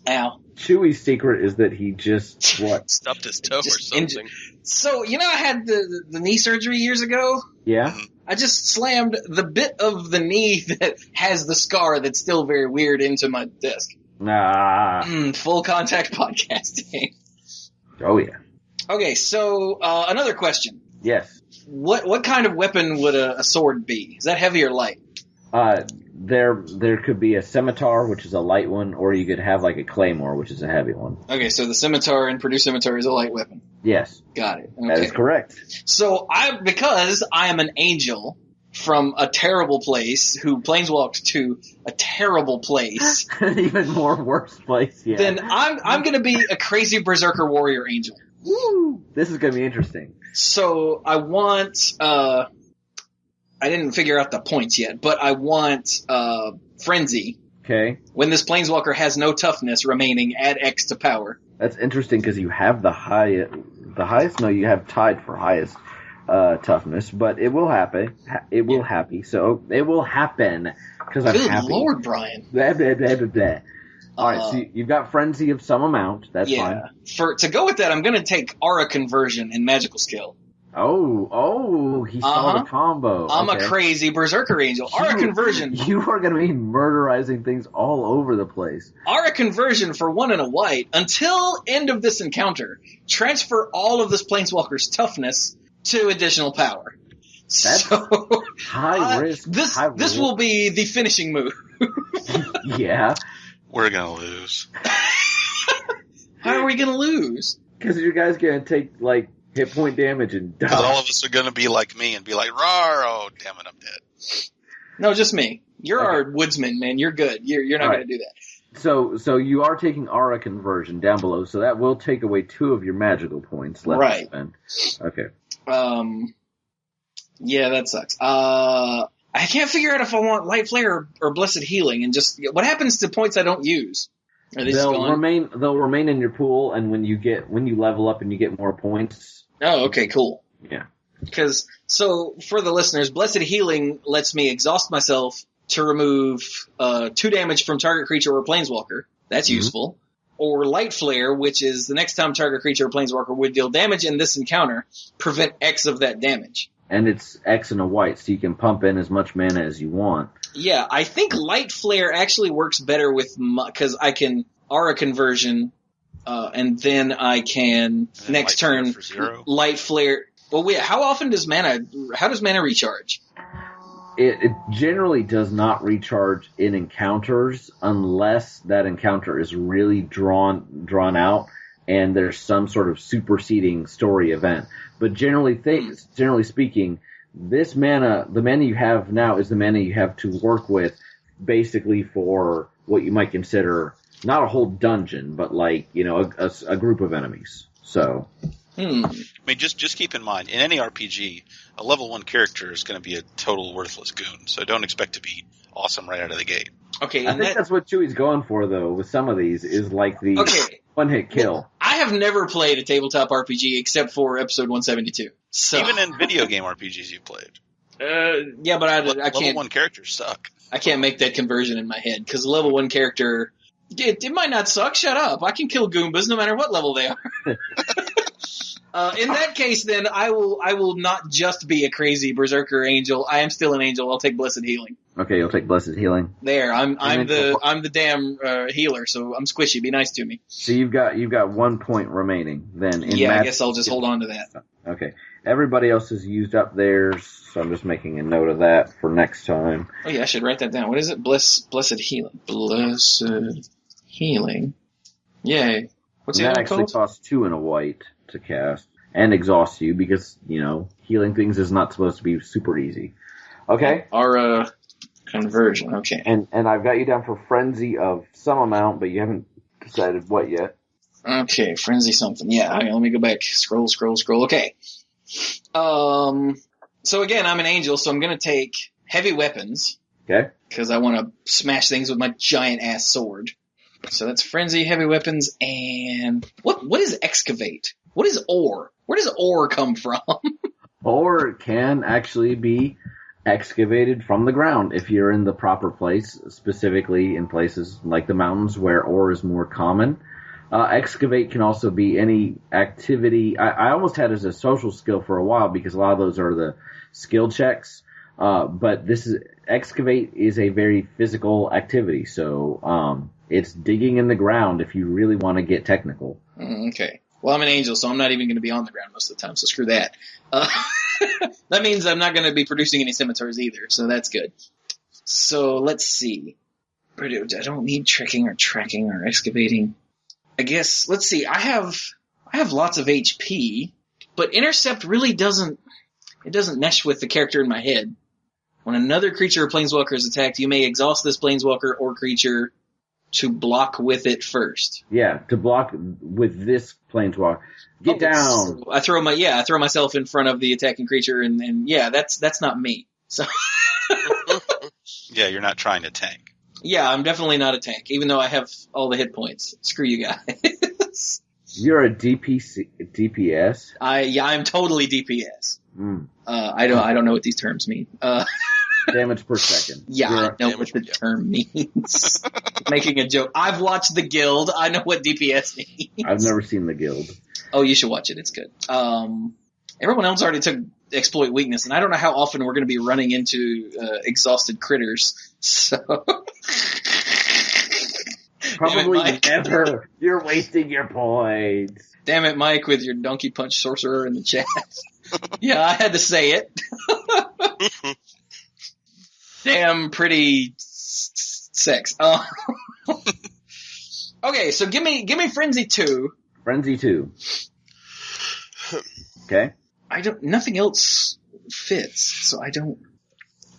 Ow. Chewie's secret is that he just, Stubbed his toe or Just something. So, you know I had the knee surgery years ago? Yeah? I just slammed the bit of the knee that has the scar that's still very weird into my desk. Nah. Full contact podcasting. Oh, yeah. Okay, so another question. Yes. What kind of weapon would a sword be? Is that heavy or light? There could be a scimitar, which is a light one, or you could have like a claymore, which is a heavy one. Okay, so the scimitar in Purdue Scimitar is a light weapon. Yes. Got it. Okay. That is correct. So because I am an angel from a terrible place who planeswalked to a terrible place, An even more worse place, yeah. then I'm going to be a crazy berserker warrior angel. Woo! This is going to be interesting. So I want I didn't figure out the points yet, but I want Frenzy. Okay. When this planeswalker has no toughness remaining, add X to power. That's interesting because you have the highest. No, you have tied for highest toughness, but it will happen. It will happen. So it will happen because I'm Good happy. Lord, Brian. Blah, blah, blah, blah, blah. All right, so you've got Frenzy of some amount. That's fine. To go with that, I'm going to take Aura Conversion and Magical Skill. Oh, he saw the combo. I'm Okay. a crazy berserker angel. Aura Conversion. You are going to be murderizing things all over the place. Aura Conversion for 1 and a white. Until end of this encounter, transfer all of this planeswalker's toughness to additional power. That's high risk. This will be the finishing move. Yeah. We're going to lose. How are we going to lose? Because you guys going to take, like, hit point damage and die. Because all of us are going to be like me and be like, "Rawr, oh, damn it, I'm dead." No, just me. You're our woodsman, man. You're good. You're not going to do that. So you are taking Aura Conversion down below, so that will take away 2 of your magical points left to spend. Okay. Yeah, that sucks. I can't figure out if I want Light Flare or Blessed Healing, and just what happens to points I don't use? Are they They'll gone? They'll remain in your pool, and when you level up and you get more points. Oh, okay, cool. Yeah. So for the listeners, Blessed Healing lets me exhaust myself to remove 2 damage from target creature or planeswalker. That's useful. Or Light Flare, which is the next time target creature or planeswalker would deal damage in this encounter, prevent X of that damage. And it's X and a white, so you can pump in as much mana as you want. Yeah, I think Light Flare actually works better with because I can Aura Conversion, and then I can next turn for 0. Light Flare. Well, wait, how does mana recharge? It generally does not recharge in encounters unless that encounter is really drawn out and there's some sort of superseding story event. But generally speaking, this mana, the mana you have now is the mana you have to work with basically for what you might consider not a whole dungeon, but like, a group of enemies. So. I mean, just keep in mind, in any RPG, a level 1 character is going to be a total worthless goon, so don't expect to be awesome right out of the gate. Okay, I think that's what Chewie's going for, though, with some of these, is like the one-hit kill. Well, I have never played a tabletop RPG except for episode 172. So. Even in video game RPGs you played. Yeah, but I can't. Level 1 characters suck. I can't make that conversion in my head, because level 1 character, it might not suck, shut up. I can kill Goombas no matter what level they are. In that case, then I will not just be a crazy berserker angel. I am still an angel. I'll take Blessed Healing. Okay, you'll take Blessed Healing. There, I'm the damn healer. So I'm squishy. Be nice to me. So you've got 1 point remaining then. I guess I'll just hold on to that. Okay, everybody else has used up theirs, so I'm just making a note of that for next time. Oh yeah, I should write that down. What is it? Blessed Healing. Blessed Healing. Yay. What's the that other actually called? costs 2 and a white to cast and exhaust you because, healing things is not supposed to be super easy. Okay? Aura Conversion, okay. And I've got you down for Frenzy of some amount, but you haven't decided what yet. Okay, Frenzy something. Yeah, let me go back. Scroll. Okay. So again, I'm an angel, so I'm going to take heavy weapons. Okay. Because I want to smash things with my giant ass sword. So that's frenzy, heavy weapons, and what is excavate? What is ore? Where does ore come from? Ore can actually be excavated from the ground if you're in the proper place, specifically in places like the mountains where ore is more common. Excavate can also be any activity. I almost had it as a social skill for a while because a lot of those are the skill checks. But excavate is a very physical activity. So, it's digging in the ground if you really want to get technical. Okay. Well, I'm an angel, so I'm not even going to be on the ground most of the time, so screw that. That means I'm not going to be producing any scimitars either, so that's good. So let's see. I don't need trekking or tracking or excavating. I guess, let's see, I have lots of HP, but intercept really doesn't mesh with the character in my head. When another creature or planeswalker is attacked, you may exhaust this planeswalker or creature to block with it first. Yeah, to block with this planeswalker. Get down! So I throw myself in front of the attacking creature, and yeah, that's not me. So Yeah, you're not trying to tank. yeah, I'm definitely not a tank, even though I have all the hit points. Screw you guys. You're a DPS? I'm totally DPS. I don't know what these terms mean. Damage per second. Yeah, I know what the term means. Making a joke. I've watched The Guild. I know what DPS means. I've never seen The Guild. Oh, you should watch it. It's good. Everyone else already took exploit weakness, and I don't know how often we're going to be running into exhausted critters. So Probably never. You're wasting your points. Damn it, Mike, with your donkey punch sorcerer in the chat. Yeah, I had to say it. Damn pretty sex. Okay, so give me Frenzy 2. Frenzy 2. Okay. Nothing else fits, so I don't.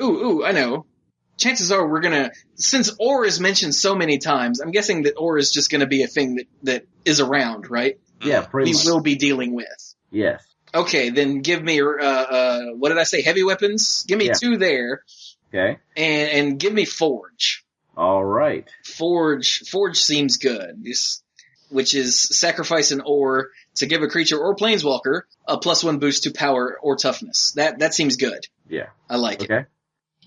Ooh, I know. Chances are we're gonna, since ore is mentioned so many times, I'm guessing that ore is just gonna be a thing that is around, right? Yeah, pretty much. We will be dealing with. Yes. Okay, then give me, what did I say? Heavy weapons? Give me 2 there. Okay. And give me Forge. All right. Forge seems good. Which is sacrifice an ore to give a creature or planeswalker a +1 boost to power or toughness. That seems good. Yeah. I like it. Okay.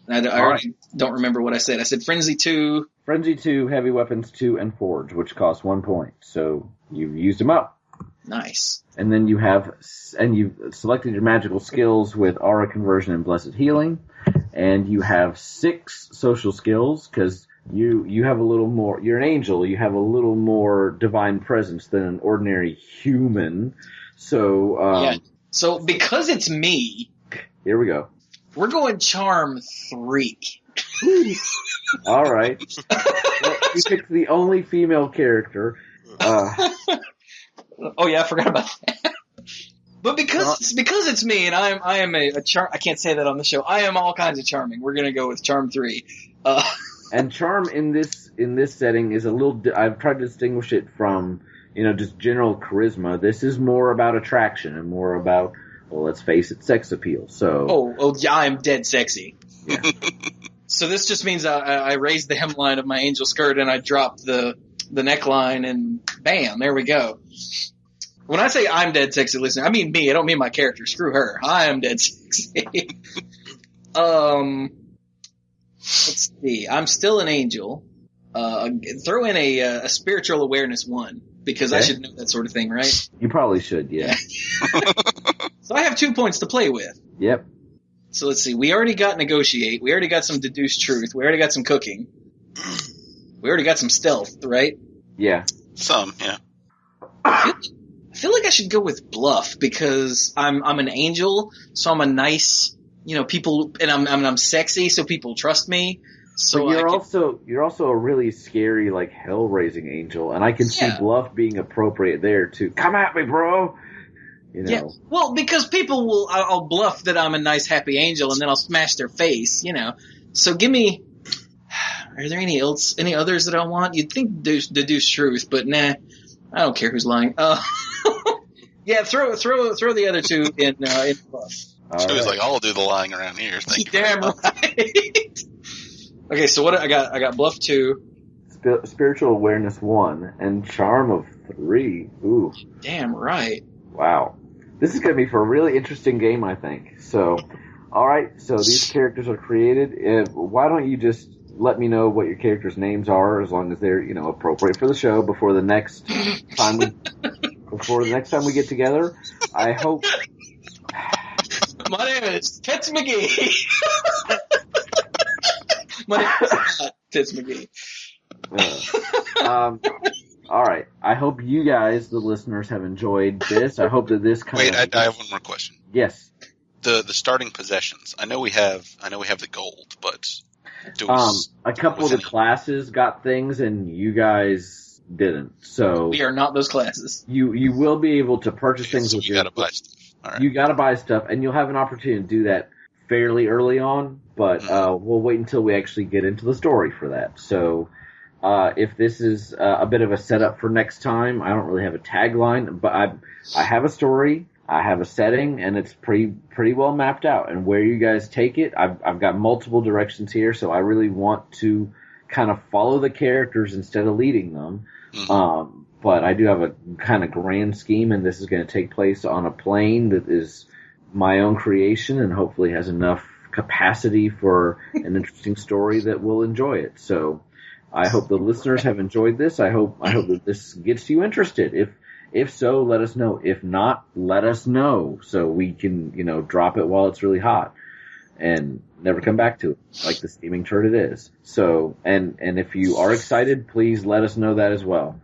And I already don't remember what I said. I said Frenzy 2. Frenzy 2, Heavy Weapons 2, and Forge, which cost 1 point. So you've used them up. Nice. And then you've selected your magical skills with Aura Conversion and Blessed Healing. And you have 6 social skills, because you have a little more, you're an angel, you have a little more divine presence than an ordinary human. So, yeah. So because it's me, here we go. We're going Charm 3. All right. Well, you picked the only female character. Oh yeah, I forgot about that. But because it's me, and I am a charm. I can't say that on the show. I am all kinds of charming. We're gonna go with Charm 3. And charm in this setting is a little. I've tried to distinguish it from just general charisma. This is more about attraction and more about, well, let's face it, sex appeal. So. Oh yeah, I'm dead sexy. Yeah. So this just means I raise the hemline of my angel skirt and I drop the neckline and bam, there we go. When I say I'm dead sexy, listen, I mean me. I don't mean my character. Screw her. I am dead sexy. Let's see. I'm still an angel. Throw in a spiritual awareness 1 because I should know that sort of thing, right? You probably should, yeah. So I have 2 points to play with. Yep. So let's see. We already got negotiate. We already got some deduce truth. We already got some cooking. We already got some stealth, right? Yeah. Some, yeah. I feel like I should go with bluff because I'm an angel, so I'm a nice, people, and I'm sexy, so people trust me. So but you're also a really scary, like, hell-raising angel, and I can see bluff being appropriate there too. Come at me, bro. Yeah. Well, because people I'll bluff that I'm a nice, happy angel, and then I'll smash their face. So give me. Are there any others that I want? You'd think deduce truth, but nah. I don't care who's lying. Yeah, throw the other two in bluff. Chewie's like, I'll do the lying around here. Thank you. Damn right. Okay, so what I got bluff 2. Spiritual awareness 1 and charm of 3. Ooh. Damn right. Wow. This is going to be for a really interesting game, I think. So, all right. So these characters are created. Why don't you just let me know what your characters' names are, as long as they're appropriate for the show before the next time we get together. I hope. My name is Tits McGee. My name is not Tits McGee. All right. I hope you guys, the listeners, have enjoyed this. I hope that this kind of... I have one more question. Yes. The starting possessions. I know we have the gold, but a couple of the classes got things, and you guys didn't. So we are not those classes. You will be able to purchase things so with you your... gotta buy stuff. All right. You gotta buy stuff, and you'll have an opportunity to do that fairly early on, but we'll wait until we actually get into the story for that. So... if this is a bit of a setup for next time, I don't really have a tagline, but I have a story, I have a setting, and it's pretty well mapped out. And where you guys take it, I've got multiple directions here, so I really want to kind of follow the characters instead of leading them. Mm-hmm. But I do have a kind of grand scheme, and this is going to take place on a plane that is my own creation, and hopefully has enough capacity for an interesting story that we'll enjoy it. So. I hope the listeners have enjoyed this. I hope that this gets you interested. If so, let us know. If not, let us know so we can, drop it while it's really hot and never come back to it, like the steaming turd it is. So, and if you are excited, please let us know that as well.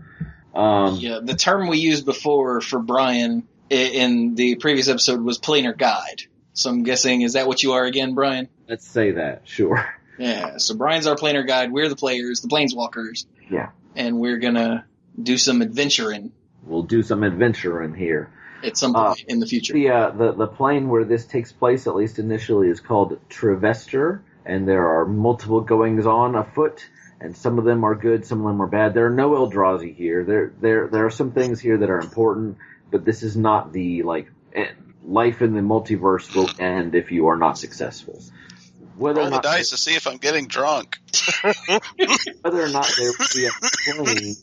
The term we used before for Brian in the previous episode was planar guide. So I'm guessing, is that what you are again, Brian? Let's say that, sure. Yeah, so Brian's our planar guide. We're the players, the planeswalkers. Yeah. And we're going to do some adventuring. We'll do some adventuring here. At some point in the future. The plane where this takes place, at least initially, is called Trivester, and there are multiple goings-on afoot, and some of them are good, some of them are bad. There are no Eldrazi here. There are some things here that are important, but this is not the, life in the multiverse will end if you are not successful. Roll the dice to see if I'm getting drunk. Whether or not there will be a plane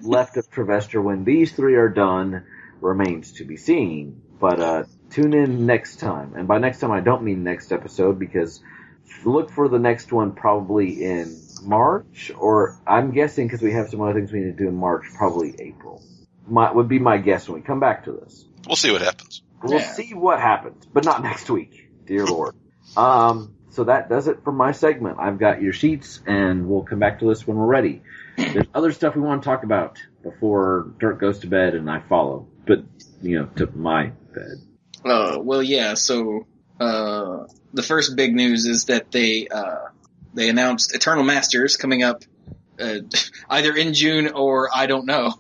left of Trivester when these 3 are done remains to be seen. But tune in next time. And by next time, I don't mean next episode, because look for the next one probably in March, or I'm guessing, because we have some other things we need to do in March, probably April. Would be my guess when we come back to this. We'll see what happens. We'll see what happens, but not next week. Dear Lord. So that does it for my segment. I've got your sheets, and we'll come back to this when we're ready. There's other stuff we want to talk about before Dirk goes to bed and I follow, but, to my bed. Well, yeah, so, the first big news is that they announced Eternal Masters coming up, either in June or I don't know.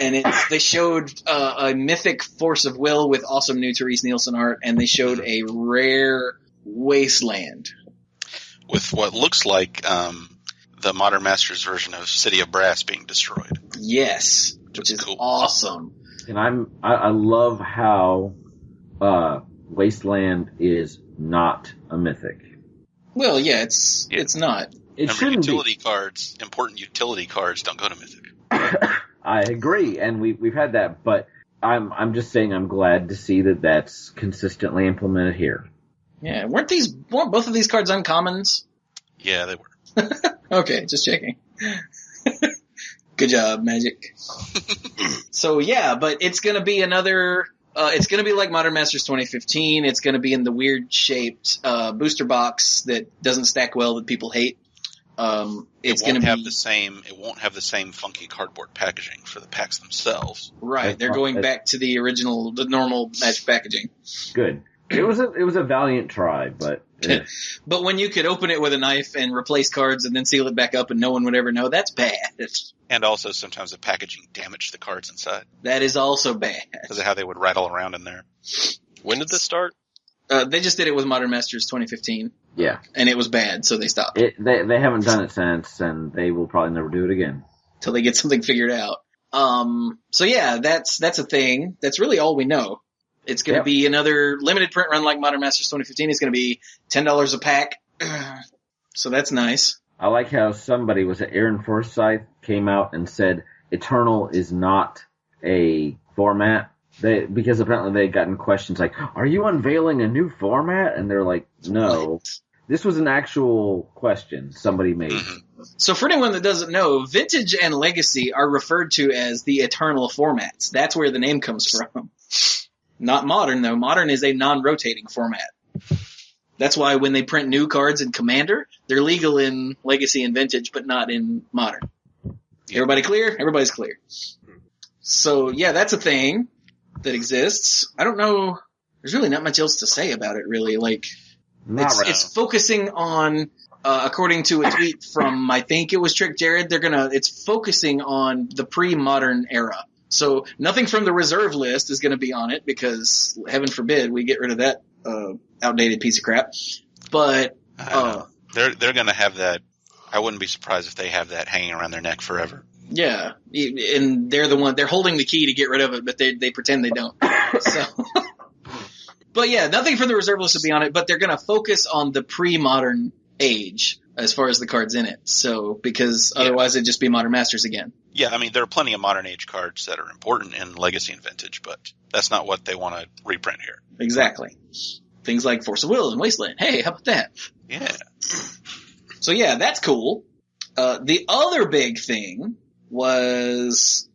And they showed a mythic Force of Will with awesome new Therese Nielsen art, and they showed a rare Wasteland. With what looks like the Modern Masters version of City of Brass being destroyed. Yes, which is cool. Awesome. And I love how Wasteland is not a mythic. Well, yeah, it's not. It shouldn't be. Important utility cards don't go to mythic. I agree, and we've had that, but I'm just saying I'm glad to see that that's consistently implemented here. Yeah, weren't both of these cards uncommons? Yeah, they were. Okay, just checking. Good job, Magic. So yeah, but it's gonna be it's gonna be like Modern Masters 2015. It's gonna be in the weird shaped booster box that doesn't stack well that people hate. It won't have the same funky cardboard packaging for the packs themselves. Right, they're going back to the normal Magic packaging. Good. It was a valiant try, but but when you could open it with a knife and replace cards and then seal it back up and no one would ever know, that's bad. And also sometimes the packaging damaged the cards inside. That is also bad. Because of how they would rattle around in there. When did this start? They just did it with Modern Masters 2015. Yeah. And it was bad, so they stopped. They haven't done it since, and they will probably never do it again. Till they get something figured out. So yeah, that's a thing. That's really all we know. It's going to be another limited print run like Modern Masters 2015. It's going to be $10 a pack. So that's nice. I like how somebody, was it Aaron Forsyth, came out and said Eternal is not a format. Because apparently they had gotten questions like, are you unveiling a new format? And they're like, no. What? This was an actual question somebody made. So for anyone that doesn't know, Vintage and Legacy are referred to as the Eternal formats. That's where the name comes from. Not Modern, though. Modern is a non-rotating format. That's why when they print new cards in Commander, they're legal in Legacy and Vintage, but not in Modern. Everybody clear? Everybody's clear. So, yeah, that's a thing that exists. I don't know. There's really not much else to say about it, really. Like, it's focusing on, according to a tweet from, I think it was Trick Jared, it's focusing on the pre-modern era. So nothing from the reserve list is going to be on it because, heaven forbid, we get rid of that outdated piece of crap. But they're going to have that. I wouldn't be surprised if they have that hanging around their neck forever. Yeah, and they're holding the key to get rid of it, but they pretend they don't. So, but yeah, nothing from the reserve list will be on it. But they're going to focus on the pre-modern age as far as the cards in it. So because otherwise it'd just be Modern Masters again. Yeah, I mean, there are plenty of modern age cards that are important in Legacy and Vintage, but that's not what they want to reprint here. Exactly. Things like Force of Will and Wasteland. Hey, how about that? Yeah. So yeah, that's cool. The other big thing was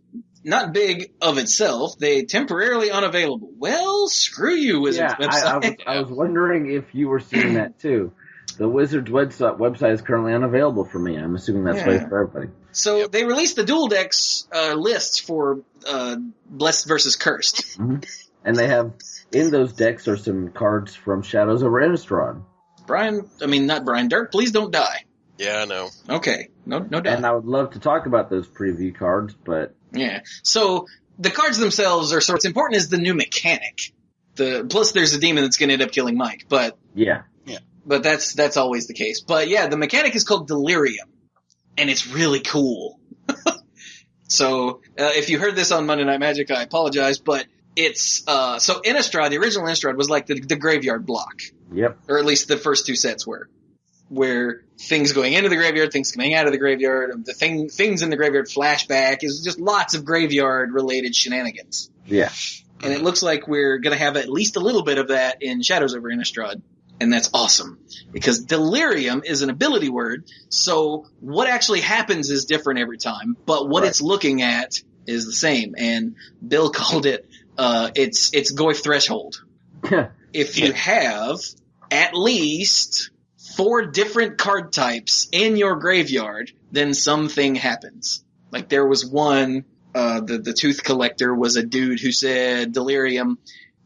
not big of itself. They temporarily unavailable. Well, screw you, Wizards website. I was wondering if you were seeing that too. The Wizards website is currently unavailable for me. I'm assuming that's right for everybody. So they released the dual decks list for Blessed versus Cursed. Mm-hmm. And they have, in those decks are some cards from Shadows Over Innistrad. Not Brian Dirk, please don't die. Yeah, I know. Okay, no doubt. And I would love to talk about those preview cards, but... Yeah, so the cards themselves are what's important is the new mechanic. Plus there's a demon that's going to end up killing Mike, but... Yeah. But that's always the case. But yeah, the mechanic is called Delirium, and it's really cool. So if you heard this on Monday Night Magic, I apologize, but it's so Innistrad, the original Innistrad was like the graveyard block. Yep. Or at least the first two sets were. Where things going into the graveyard, things coming out of the graveyard, things in the graveyard flashback is just lots of graveyard related shenanigans. Yeah. And it looks like we're going to have at least a little bit of that in Shadows Over Innistrad. And that's awesome. Because Delirium is an ability word, so what actually happens is different every time, but what it's looking at is the same. And Bill called it, it's Goyf Threshold. If you have at least 4 different card types in your graveyard, then something happens. Like there was one, the Tooth Collector was a dude who said Delirium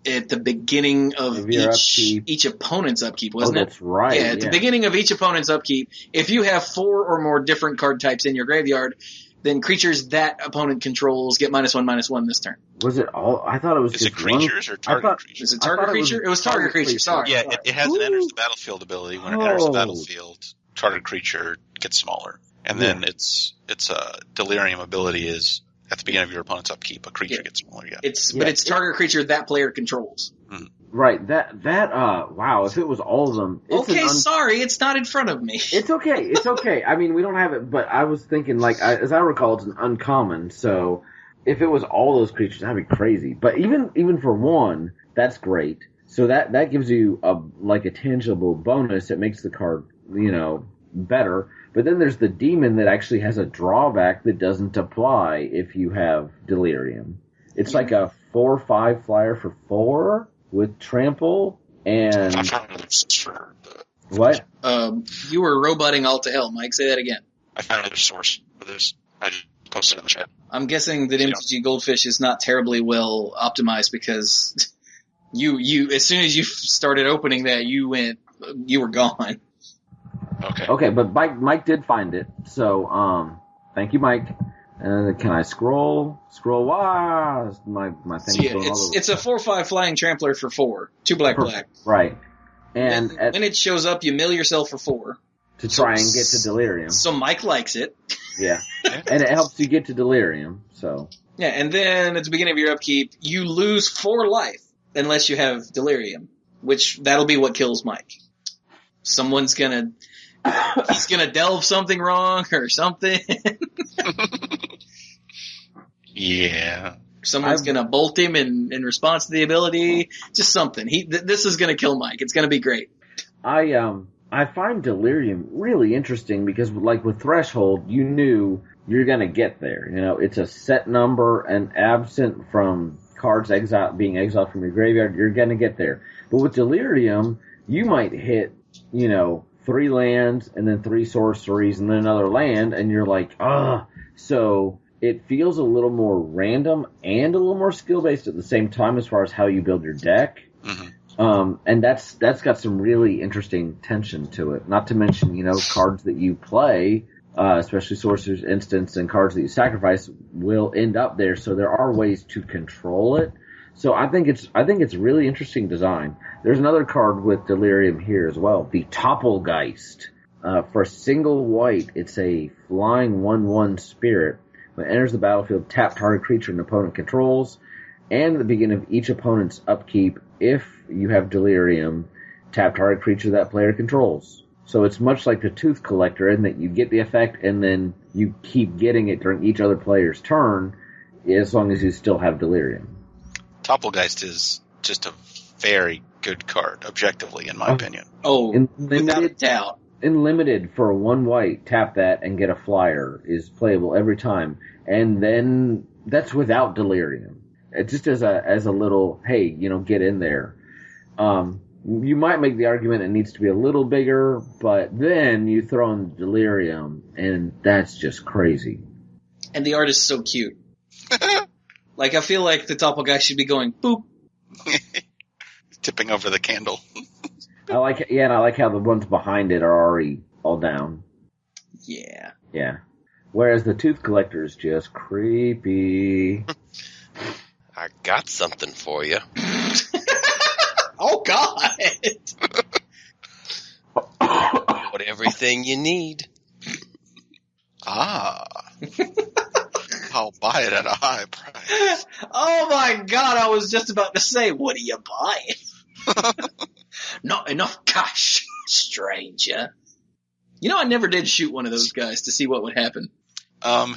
at the beginning of each opponent's upkeep, wasn't it? That's right. Yeah, at the beginning of each opponent's upkeep, if you have 4 or more different card types in your graveyard, then creatures that opponent controls get -1/-1 this turn. Was it all? I thought it was Is it creatures or target creatures? Is it target creature? It was target creature, sorry. Yeah, it has an enters the battlefield ability. When it enters the battlefield, target creature gets smaller. And then its Delirium ability is at the beginning of your opponent's upkeep, a creature gets smaller. Yeah. But it's target creature that player controls. Mm-hmm. Right. Wow, if it was all of them. Sorry, it's not in front of me. It's okay. I mean, we don't have it, but I was thinking, as I recall, it's an uncommon, so if it was all those creatures, that'd be crazy. But even for one, that's great. So that gives you a tangible bonus. It makes the card, better. But then there's the demon that actually has a drawback that doesn't apply if you have Delirium. It's like a 4/5 flyer for 4 with trample and... What? You were roboting all to hell, Mike. Say that again. I found another source for this. I just posted it in the chat. I'm guessing that MTG Goldfish is not terribly well optimized because you as soon as you started opening that, you were gone. Okay, but Mike did find it, so thank you, Mike. Can I scroll? Wow, my thing. So it's a 4/5 flying trampler for 4, 2 black. Right, and when it shows up, you mill yourself for 4. to try and get to delirium. So Mike likes it. Yeah. And it helps you get to delirium, so. Yeah, and then at the beginning of your upkeep, you lose 4 life unless you have delirium, which that'll be what kills Mike. He's gonna delve something wrong or something. Yeah. Someone's gonna bolt him in response to the ability. Just something. This is gonna kill Mike. It's gonna be great. I find delirium really interesting because, like with Threshold, you knew you're gonna get there. You know, it's a set number, and absent from cards being exiled from your graveyard, you're gonna get there. But with delirium, you might hit, 3 lands and then 3 sorceries and then another land, and you're like, So it feels a little more random and a little more skill-based at the same time as far as how you build your deck. Mm-hmm. And that's got some really interesting tension to it. Not to mention, cards that you play, especially Sorcerer's Instance and cards that you sacrifice will end up there. So there are ways to control it. So I think it's really interesting design. There's another card with Delirium here as well, the Toppelgeist. For a single white, it's a flying 1/1 spirit. When it enters the battlefield, tap target creature an opponent controls, and at the beginning of each opponent's upkeep, if you have Delirium, tap target creature that player controls. So it's much like the Tooth Collector in that you get the effect and then you keep getting it during each other player's turn as long as you still have Delirium. Toppelgeist is just a very good card, objectively, in my opinion. Oh, without a doubt. In limited, for 1 white, tap that and get a flyer is playable every time. And then that's without Delirium. It just as a little, hey, get in there. You might make the argument it needs to be a little bigger, but then you throw in Delirium, and that's just crazy. And the art is so cute. Like, I feel like the Toppelgeist should be going, boop. Tipping over the candle. I like it, and I like how the ones behind it are already all down. Yeah. Yeah. Whereas the Tooth Collector is just creepy. I got something for you. Oh, God! Got everything you need. I'll buy it at a high price. Oh, my God, I was just about to say, what are you buying? Not enough cash, stranger. I never did shoot one of those guys to see what would happen.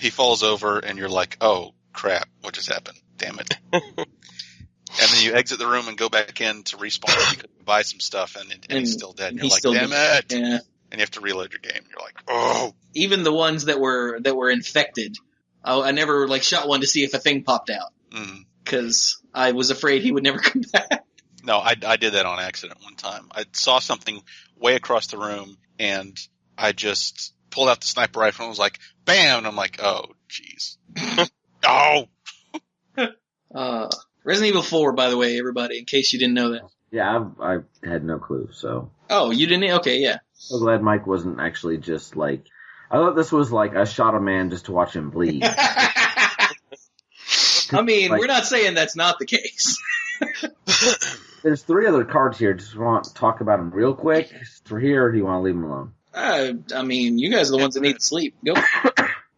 He falls over, and you're like, oh, crap, what just happened? Damn it. And then you exit the room and go back in to respawn because you buy some stuff, and he's still dead. And you're like, damn it. Yeah. And you have to reload your game. You're like, oh. Even the ones that were infected, I never shot one to see if a thing popped out. Because I was afraid he would never come back. No, I did that on accident one time. I saw something way across the room, and I just pulled out the sniper rifle and was like, bam! And I'm like, oh, jeez. Oh! Resident Evil 4, by the way, everybody, in case you didn't know that. Yeah, I had no clue, so. Oh, you didn't? Okay, yeah. So glad Mike wasn't actually just I thought this was like I shot a man just to watch him bleed. I mean, we're not saying that's not the case. There's 3 other cards here. Just want to talk about them real quick. For here, or do you want to leave them alone? I mean, you guys are the ones that need to sleep. Go.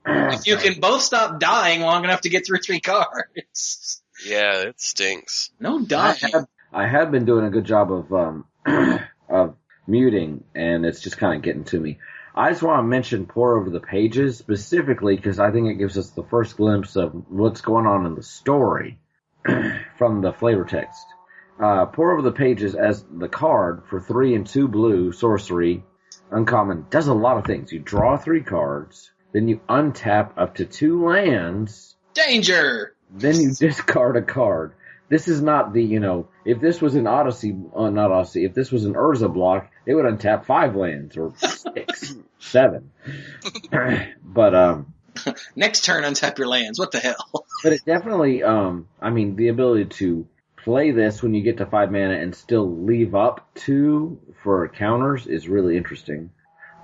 If you can both stop dying long enough to get through 3 cards. Yeah, it stinks. No dying. I have been doing a good job of muting, and it's just kind of getting to me. I just want to mention Pour Over the Pages specifically because I think it gives us the first glimpse of what's going on in the story from the flavor text. Pour Over the Pages as the card for 3 and 2 blue sorcery, uncommon, does a lot of things. You draw 3 cards, then you untap up to 2 lands. Danger! Then you discard a card. This is not the, if this was an Odyssey, not Odyssey, if this was an Urza block, it would untap 5 lands, or 6, 7. But, next turn, untap your lands. What the hell? But it definitely, the ability to play this when you get to 5 mana and still leave up 2 for counters is really interesting.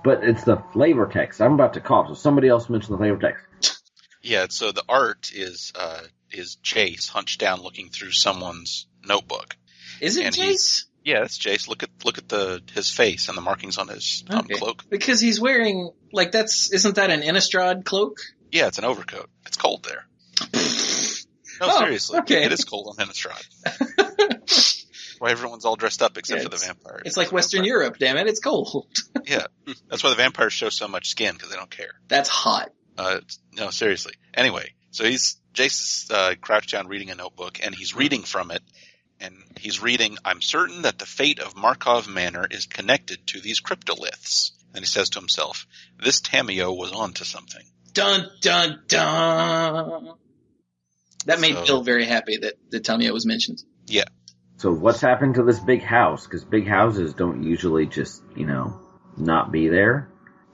But it's the flavor text. I'm about to cough, so somebody else mention the flavor text. Yeah, so the art is Jace hunched down looking through someone's notebook. Is it Jace? Yeah, that's Jace. Look at his face and the markings on his cloak. Because he's wearing, like, isn't that an Innistrad cloak? Yeah, it's an overcoat. It's cold there. No, seriously. Okay. It is cold on Innistrad. Why everyone's all dressed up except for the vampire. It's like Western Europe, damn it. It's cold. Yeah. That's why the vampires show so much skin, because they don't care. That's hot. No, seriously. Anyway, so Jace is crouched down reading a notebook, and he's reading from it. And he's reading, I'm certain that the fate of Markov Manor is connected to these cryptoliths. And he says to himself, this Tamio was onto something. Dun, dun, dun. That made Bill very happy that Tamio was mentioned. Yeah. So what's happened to this big house? Because big houses don't usually just, not be there.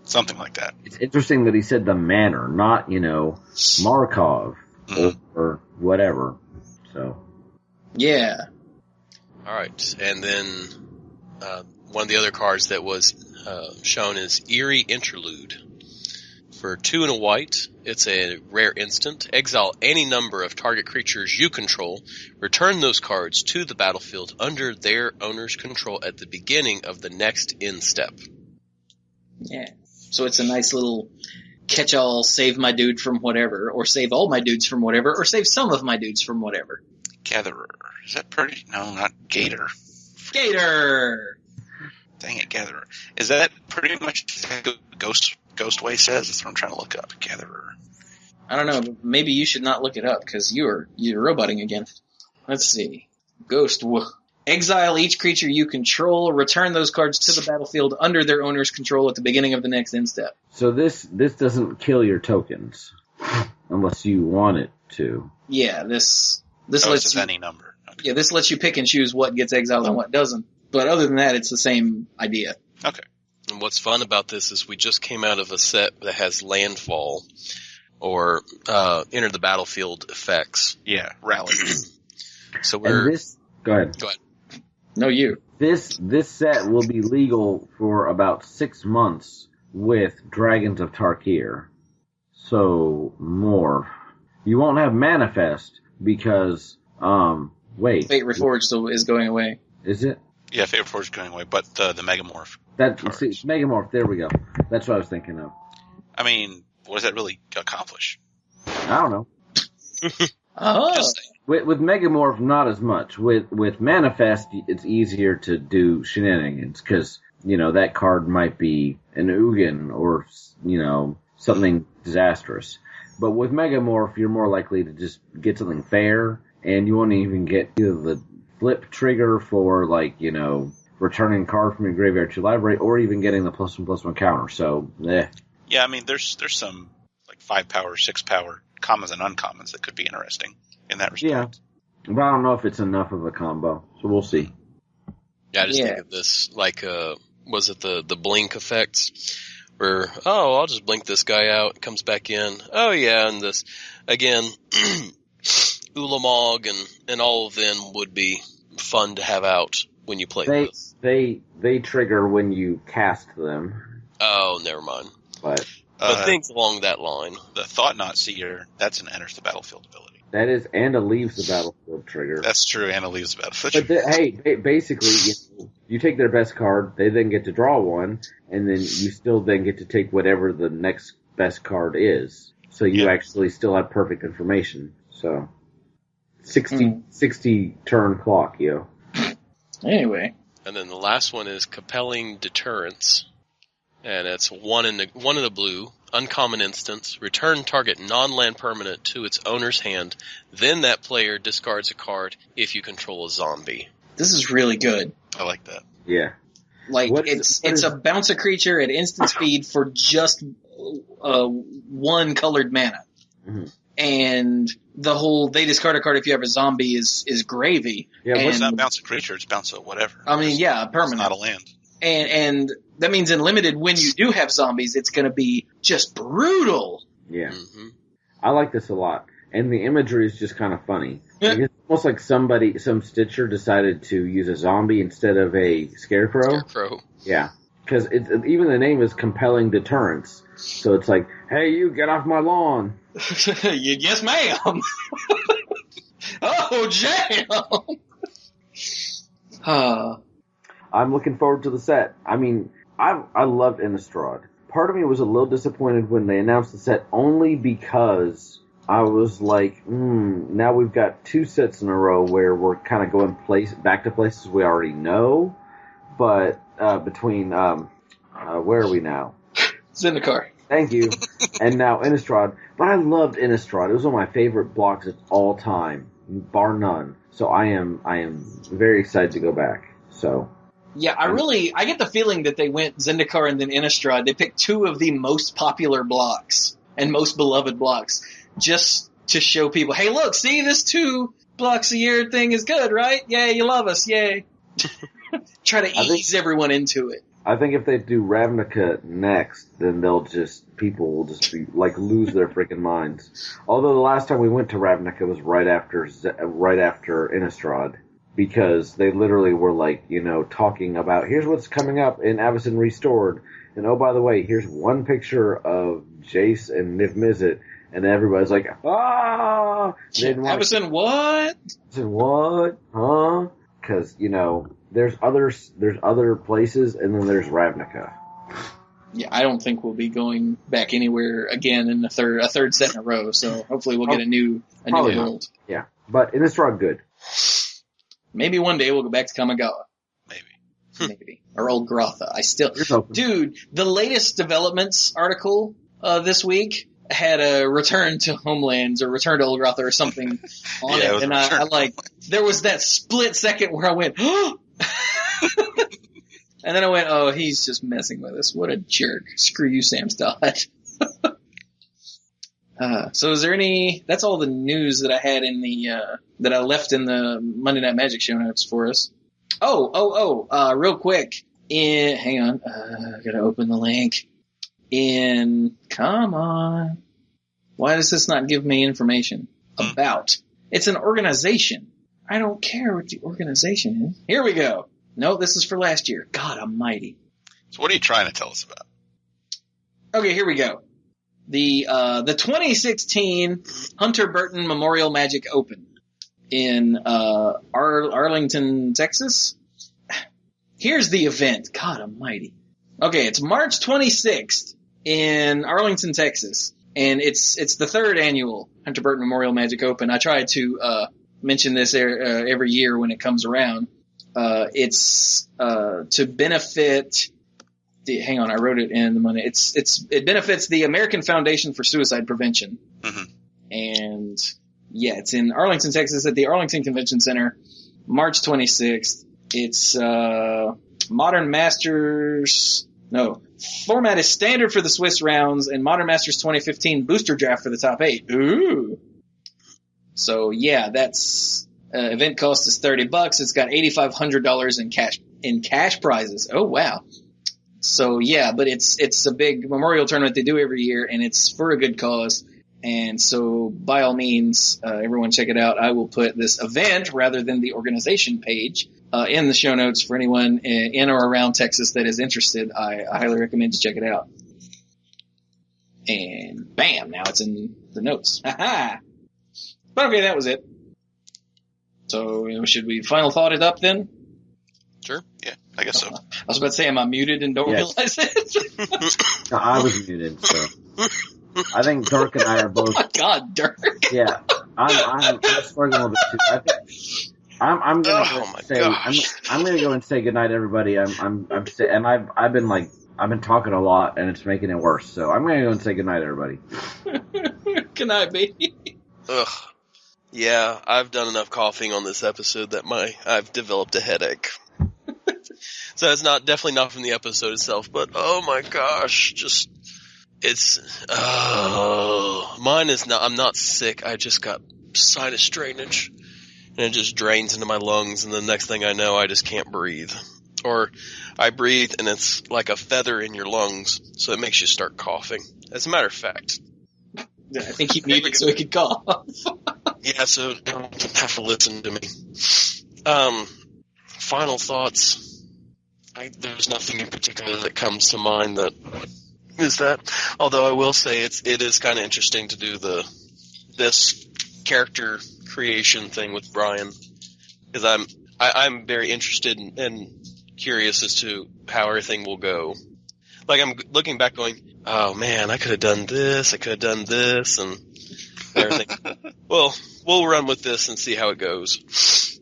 Something like that. It's interesting that he said the manor, not, Markov or whatever. So. Yeah. All right. And then one of the other cards that was shown is Eerie Interlude. For 2 and a white, it's a rare instant. Exile any number of target creatures you control. Return those cards to the battlefield under their owner's control at the beginning of the next end step. Yeah. So it's a nice little catch-all, save my dude from whatever, or save all my dudes from whatever, or save some of my dudes from whatever. Gatherer. Is that pretty? No, not Gator. Gator! Dang it, Gatherer. Is that pretty much exactly what Ghostway says? That's what I'm trying to look up. Gatherer. I don't know. Maybe you should not look it up, because you're roboting again. Let's see. Exile each creature you control. Return those cards to the battlefield under their owner's control at the beginning of the next end step. So this doesn't kill your tokens, unless you want it to. Yeah, this lets lets you any number. Okay. Yeah, this lets you pick and choose what gets exiled and what doesn't. But other than that, it's the same idea. Okay. And what's fun about this is we just came out of a set that has landfall or enter the battlefield effects. Yeah, rally. So we're go ahead. No, you. This set will be legal for about 6 months with Dragons of Tarkir. So more. You won't have Manifest because wait. Fate Reforged is going away. Is it? Yeah, Fate Reforged is going away, but the Megamorph. Megamorph, there we go. That's what I was thinking of. I mean, what does that really accomplish? I don't know. Just saying. With Megamorph, not as much. With Manifest, it's easier to do shenanigans, because, that card might be an Ugin or, something disastrous. But with Megamorph, you're more likely to just get something fair, and you won't even get either the flip trigger for, returning a card from your graveyard to your library, or even getting the +1/+1 counter. So, Yeah, I mean, there's some, 5-power, 6-power commons and uncommons that could be interesting in that respect. Yeah. But I don't know if it's enough of a combo, so we'll see. Yeah, I just think of this was it the blink effects? Where, I'll just blink this guy out, comes back in. Oh yeah, and this, again, Ulamog and all of them would be fun to have out when you play this. They trigger when you cast them. Oh, never mind. But think along that line. The Thought-Knot Seer, that's an enters the battlefield ability. That is, and a leaves the battlefield trigger. That's true, and a leaves the battlefield trigger. But basically, you take their best card, they then get to draw one, and then you still then get to take whatever the next best card is. So you actually still have perfect information. So 60 turn clock, Anyway. And then the last one is Compelling Deterrence. And it's one in the blue, uncommon instance, return target non-land permanent to its owner's hand, then that player discards a card if you control a zombie. This is really good. I like that. Yeah. It's a bounce a creature at instant speed for just one colored mana. Mm-hmm. And the whole they discard a card if you have a zombie is gravy. Yeah, it's not bounce a creature, it's bounce a whatever. I mean, permanent. It's not a land. And that means in limited, when you do have zombies, it's going to be just brutal. Yeah. Mm-hmm. I like this a lot. And the imagery is just kind of funny. Yeah. It's almost like some Stitcher decided to use a zombie instead of a scarecrow. Yeah. Because even the name is Compelling Deterrence. So it's like, hey, you get off my lawn. Yes, ma'am. Oh, jam. I'm looking forward to the set. I mean, I loved Innistrad. Part of me was a little disappointed when they announced the set only because I was like, now we've got 2 sets in a row where we're kind of going back to places we already know. But between, where are we now? Zendikar. Thank you. And now Innistrad. But I loved Innistrad. It was one of my favorite blocks of all time, bar none. So I am very excited to go back. So. Yeah, I get the feeling that they went Zendikar and then Innistrad. They picked 2 of the most popular blocks and most beloved blocks just to show people, hey, look, see, this 2 blocks a year thing is good, right? Yay, you love us, yay. Try to ease everyone into it. I think if they do Ravnica next, then people will just be, like, lose their freaking minds. Although the last time we went to Ravnica was right after Innistrad. Because they literally were like, talking about, here's what's coming up in Avacyn Restored. And oh, by the way, here's one picture of Jace and Niv Mizzet. And everybody's like, ah! Avacyn what? Avacyn what? Huh? Because, there's other places, and then there's Ravnica. Yeah, I don't think we'll be going back anywhere again in a third set in a row. So hopefully we'll get a new world. Yeah, but Innistrad good. Maybe one day we'll go back to Kamigawa. Maybe. Or Old Grotha. Dude, the latest developments article this week had a return to Homelands or return to Old Grotha or something on it. And I there was that split second where I went, oh! And then I went, oh, he's just messing with us. What a jerk. Screw you, Sam Stott. So is there that's all the news that I had in that I left in the Monday Night Magic show notes for us. Real quick. Hang on. I gotta open the link. Come on. Why does this not give me information about? It's an organization. I don't care what the organization is. Here we go. No, this is for last year. God almighty. So what are you trying to tell us about? Okay, here we go. The 2016 Hunter Burton Memorial Magic Open in Arlington, Texas. Here's the event. God almighty. Okay, it's March 26th in Arlington, Texas, and it's the 3rd annual Hunter Burton Memorial Magic Open. I try to mention this every year when it comes around. It's to benefit. Hang on, I wrote it in the money. It benefits the American Foundation for Suicide Prevention. Mm-hmm. And yeah, it's in Arlington, Texas at the Arlington Convention Center, March 26th. It's Modern Masters. No, format is standard for the Swiss rounds and Modern Masters 2015 booster draft for the top 8. Ooh. So yeah, that's event cost is $30. It's got $8,500 in cash prizes. Oh wow. So yeah, but it's a big memorial tournament they do every year, and it's for a good cause. And so by all means, everyone check it out. I will put this event rather than the organization page in the show notes for anyone in or around Texas that is interested. I highly recommend you check it out. And bam, now it's in the notes. Ha-ha! But okay, that was it. So should we final thought it up then? Sure. Yeah, I guess so. I was about to say, am I muted and don't realize it? No, I was muted, so. I think Dirk and I are both. Oh my God, Dirk. Yeah, I'm struggling a little bit too. I think I'm gonna go and say goodnight, everybody. And I've been talking a lot, and it's making it worse. So I'm gonna go and say goodnight, everybody. Good night, baby. Ugh. Yeah, I've done enough coughing on this episode that I've developed a headache. So it's definitely not from the episode itself, but oh my gosh, mine is not, I'm not sick, I just got sinus drainage, and it just drains into my lungs, and the next thing I know, I just can't breathe. Or I breathe, and it's like a feather in your lungs, so it makes you start coughing. As a matter of fact. I think he muted so he could cough. Yeah, so you don't have to listen to me. Final thoughts. There's nothing in particular that comes to mind that is that. Although I will say it is kind of interesting to do this character creation thing with Brian, because I'm very interested in curious as to how everything will go. Like, I'm looking back going, oh man, I could have done this, and everything. Well, we'll run with this and see how it goes.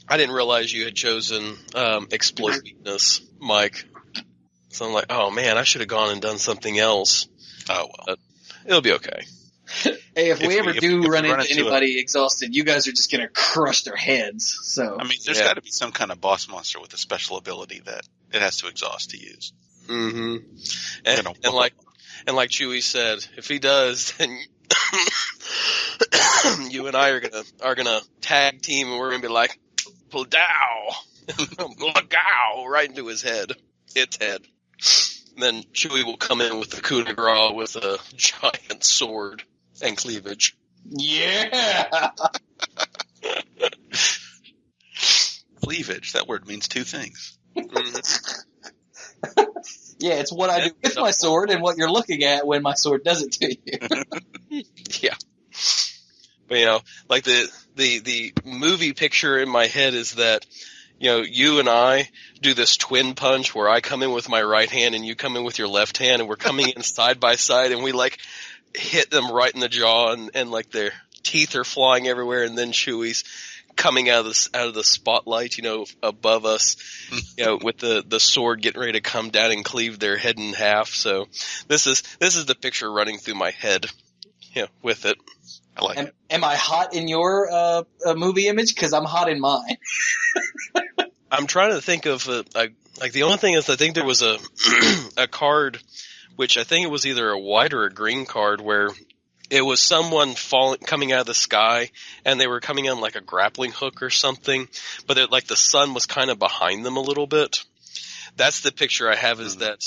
I didn't realize you had chosen exploit weakness, Mike. So I'm like, oh man, I should have gone and done something else. Oh, well. But it'll be okay. Hey, if we ever do run into into anybody exhausted, you guys are just going to crush their heads. So I mean, there's got to be some kind of boss monster with a special ability that it has to exhaust to use. Mm-hmm. And like Chewie said, if he does, then you and I are gonna tag team, and we're gonna be like, Pladow, Plagow, right into his head, its head. And then Chewie will come in with the coup de grace with a giant sword and cleavage. yeah. Cleavage, that word means two things. Mm-hmm. Yeah, it's what I do with my sword and what you're looking at when my sword does it to you. Yeah. But, like the movie picture in my head is that, you and I do this twin punch where I come in with my right hand and you come in with your left hand, and we're coming in side by side, and we like hit them right in the jaw, and like their teeth are flying everywhere, and then Chewie's coming out of the spotlight, above us, with the sword getting ready to come down and cleave their head in half. So this is the picture running through my head, with it. I like it. Am I hot in your movie image? Because I'm hot in mine. I'm trying to think of like the only thing is I think there was a a card, which I think it was either a white or a green card, where it was someone coming out of the sky, and they were coming on like a grappling hook or something, but like the sun was kind of behind them a little bit. That's the picture I have, is that,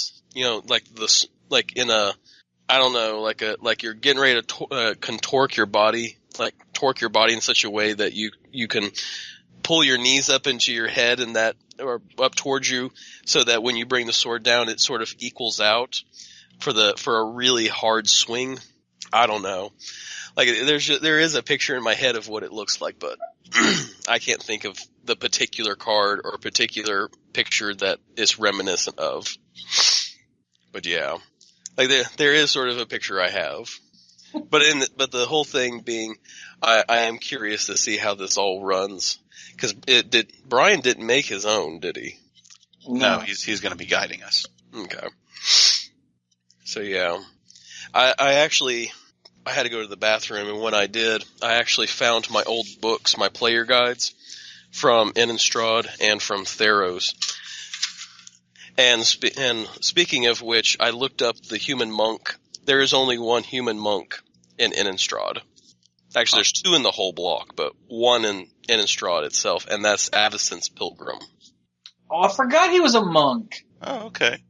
like this, like in a, I don't know, like you're getting ready to contorque your body, like torque your body in such a way that you can pull your knees up into your head and that, or up towards you, so that when you bring the sword down, it sort of equals out for a really hard swing. I don't know. Like, there is a picture in my head of what it looks like, but I can't think of the particular card or particular picture that it's reminiscent of. But yeah, like there is sort of a picture I have, but the whole thing being, I am curious to see how this all runs, because Brian didn't make his own, did he? No, he's going to be guiding us. Okay. So yeah, I had to go to the bathroom, and when I did, I actually found my old books, my player guides, from Innistrad and from Theros. And speaking of which, I looked up the human monk. There is only one human monk in Innistrad. Actually, there's two in the whole block, but one in Innistrad itself, and that's Avacyn's Pilgrim. Oh, I forgot he was a monk. Oh, okay.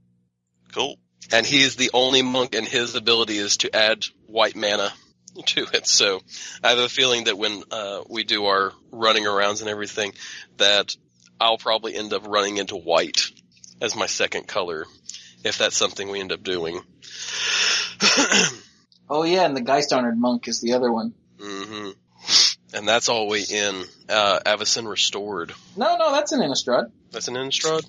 Cool. And he is the only monk, and his ability is to add white mana to it. So I have a feeling that when we do our running arounds and everything, that I'll probably end up running into white as my second color, if that's something we end up doing. Oh yeah, and the Geist-honored monk is the other one. Mm-hmm. And that's all the way in Avacyn Restored. No, that's an Innistrad. That's an Innistrad?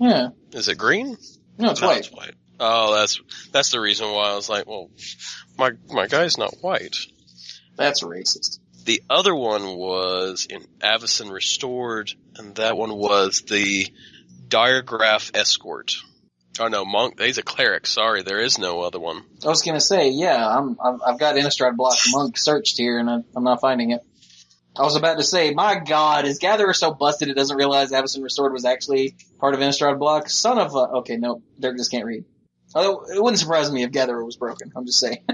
Yeah. Is it green? No, it's white. It's white. Oh, that's the reason why I was like, well, my guy's not white. That's racist. The other one was in Avacyn Restored, and that one was the Diregraph Escort. Oh no, monk. He's a cleric. Sorry, there is no other one. I was gonna say, yeah, I've got Innistrad block monk searched here, and I'm not finding it. I was about to say, my God, is Gatherer so busted it doesn't realize Avacyn Restored was actually part of Innistrad block? Son of a... Okay, no, Dirk just can't read. Although, it wouldn't surprise me if Gatherer was broken. I'm just saying.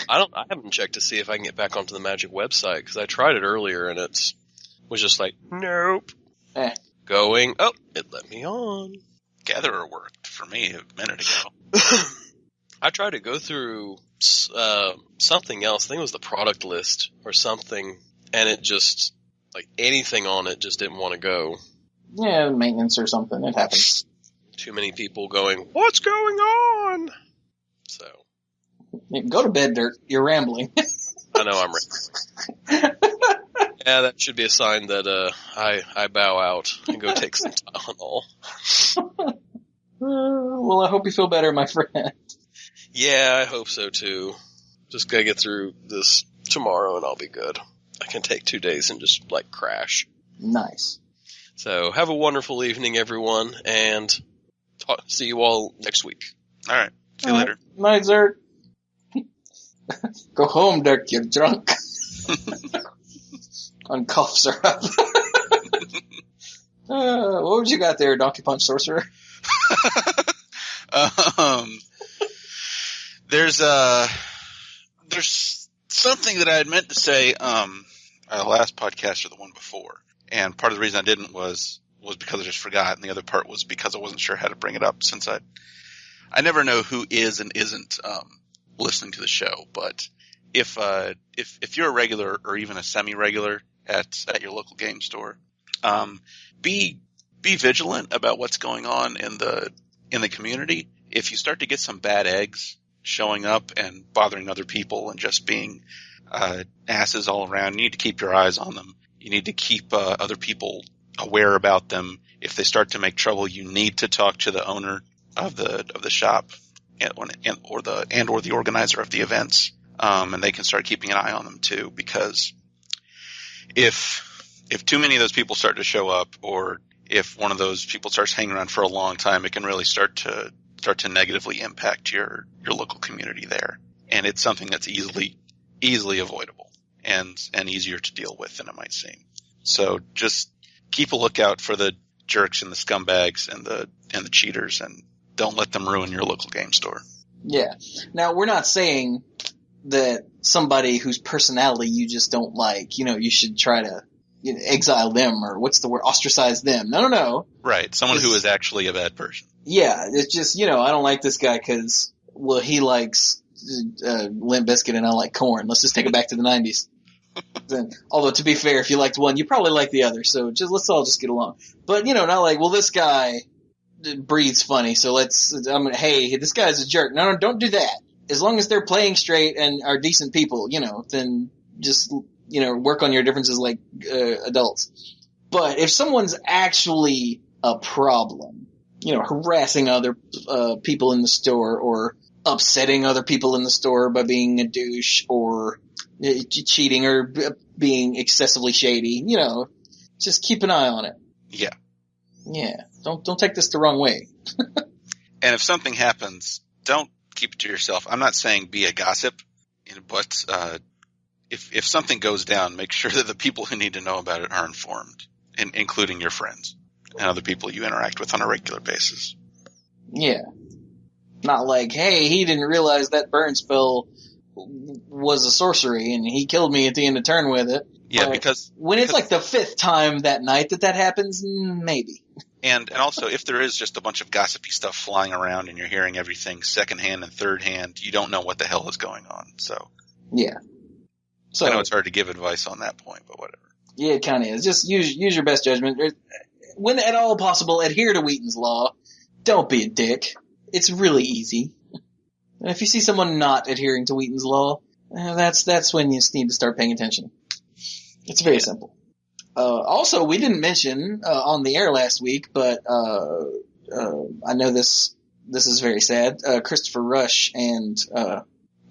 I haven't checked to see if I can get back onto the Magic website, because I tried it earlier, and it was just like, nope. Going. Oh, it let me on. Gatherer worked for me a minute ago. I tried to go through something else. I think it was the product list or something, and it just, like, anything on it just didn't want to go. Yeah, maintenance or something. It happens. Too many people going, what's going on? So. Go to bed, Dirk. You're rambling. I know I'm rambling. Yeah, that should be a sign that I bow out and go take some Tylenol. Well, I hope you feel better, my friend. Yeah, I hope so too. Just gotta get through this tomorrow and I'll be good. I can take 2 days and just, crash. Nice. So, have a wonderful evening, everyone, and see you all next week. All right. See you later. Night, Zerk. Go home, Dirk. You're drunk. On cough syrup. What would you got there, Donkey Punch Sorcerer? There's something that I had meant to say last podcast or the one before, and part of the reason I didn't was because I just forgot, and the other part was because I wasn't sure how to bring it up, since I never know who is and isn't listening to the show. But if you're a regular or even a semi-regular at your local game store, be vigilant about what's going on in the community. If you start to get some bad eggs showing up and bothering other people and just being asses all around, you need to keep your eyes on them. You need to keep other people aware about them. If they start to make trouble, you need to talk to the owner of the shop or the organizer of the events, and they can start keeping an eye on them too. Because if too many of those people start to show up, or if one of those people starts hanging around for a long time, it can really start to negatively impact your local community there. And it's something that's easily avoidable and easier to deal with than it might seem. So just keep a lookout for the jerks and the scumbags and the cheaters, and don't let them ruin your local game store. Yeah. Now, we're not saying that somebody whose personality you just don't like, you should try to exile them, or what's the word, ostracize them. No. Right. Someone who is actually a bad person. Yeah. It's just, I don't like this guy because, well, he likes Limp Bizkit and I like Korn. Let's just take it back to the 90s. Then, although, to be fair, if you liked one, you probably like the other. So let's all just get along. But, not like, well, this guy breathes funny, so hey, this guy's a jerk. No, don't do that. As long as they're playing straight and are decent people, then just, work on your differences like adults. But if someone's actually a problem, harassing other people in the store, or upsetting other people in the store by being a douche, or cheating, or being excessively shady, just keep an eye on it. Yeah. Yeah. Don't take this the wrong way. And if something happens, don't keep it to yourself. I'm not saying be a gossip, but if something goes down, make sure that the people who need to know about it are informed, including your friends and other people you interact with on a regular basis. Yeah. Not like, hey, he didn't realize that burn spell was a sorcery and he killed me at the end of turn with it. Yeah, because it's like the 5th time that night that happens, maybe. And also, if there is just a bunch of gossipy stuff flying around and you're hearing everything secondhand and third hand, you don't know what the hell is going on. So yeah. So I know it's hard to give advice on that point, but whatever. Yeah, it kind of is. Just use your best judgment. When at all possible, adhere to Wheaton's Law. Don't be a dick. It's really easy. And if you see someone not adhering to Wheaton's Law, that's when you need to start paying attention. It's very simple. Also, we didn't mention on the air last week, but I know this is very sad. Christopher Rush and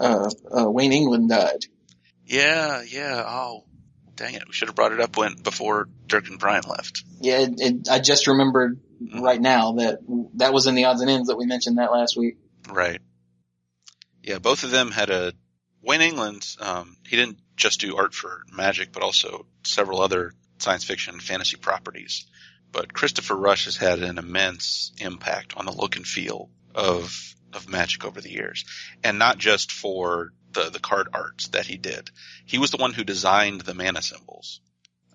Wayne England died. Yeah. Oh, dang it! We should have brought it up before Dirk and Brian left. Yeah, I just remembered right now that was in the odds and ends that we mentioned that last week. Right. Yeah, both of them had Wayne England. He didn't just do art for Magic, but also several other science fiction and fantasy properties. But Christopher Rush has had an immense impact on the look and feel of Magic over the years. And not just for the card art that he did. He was the one who designed the mana symbols.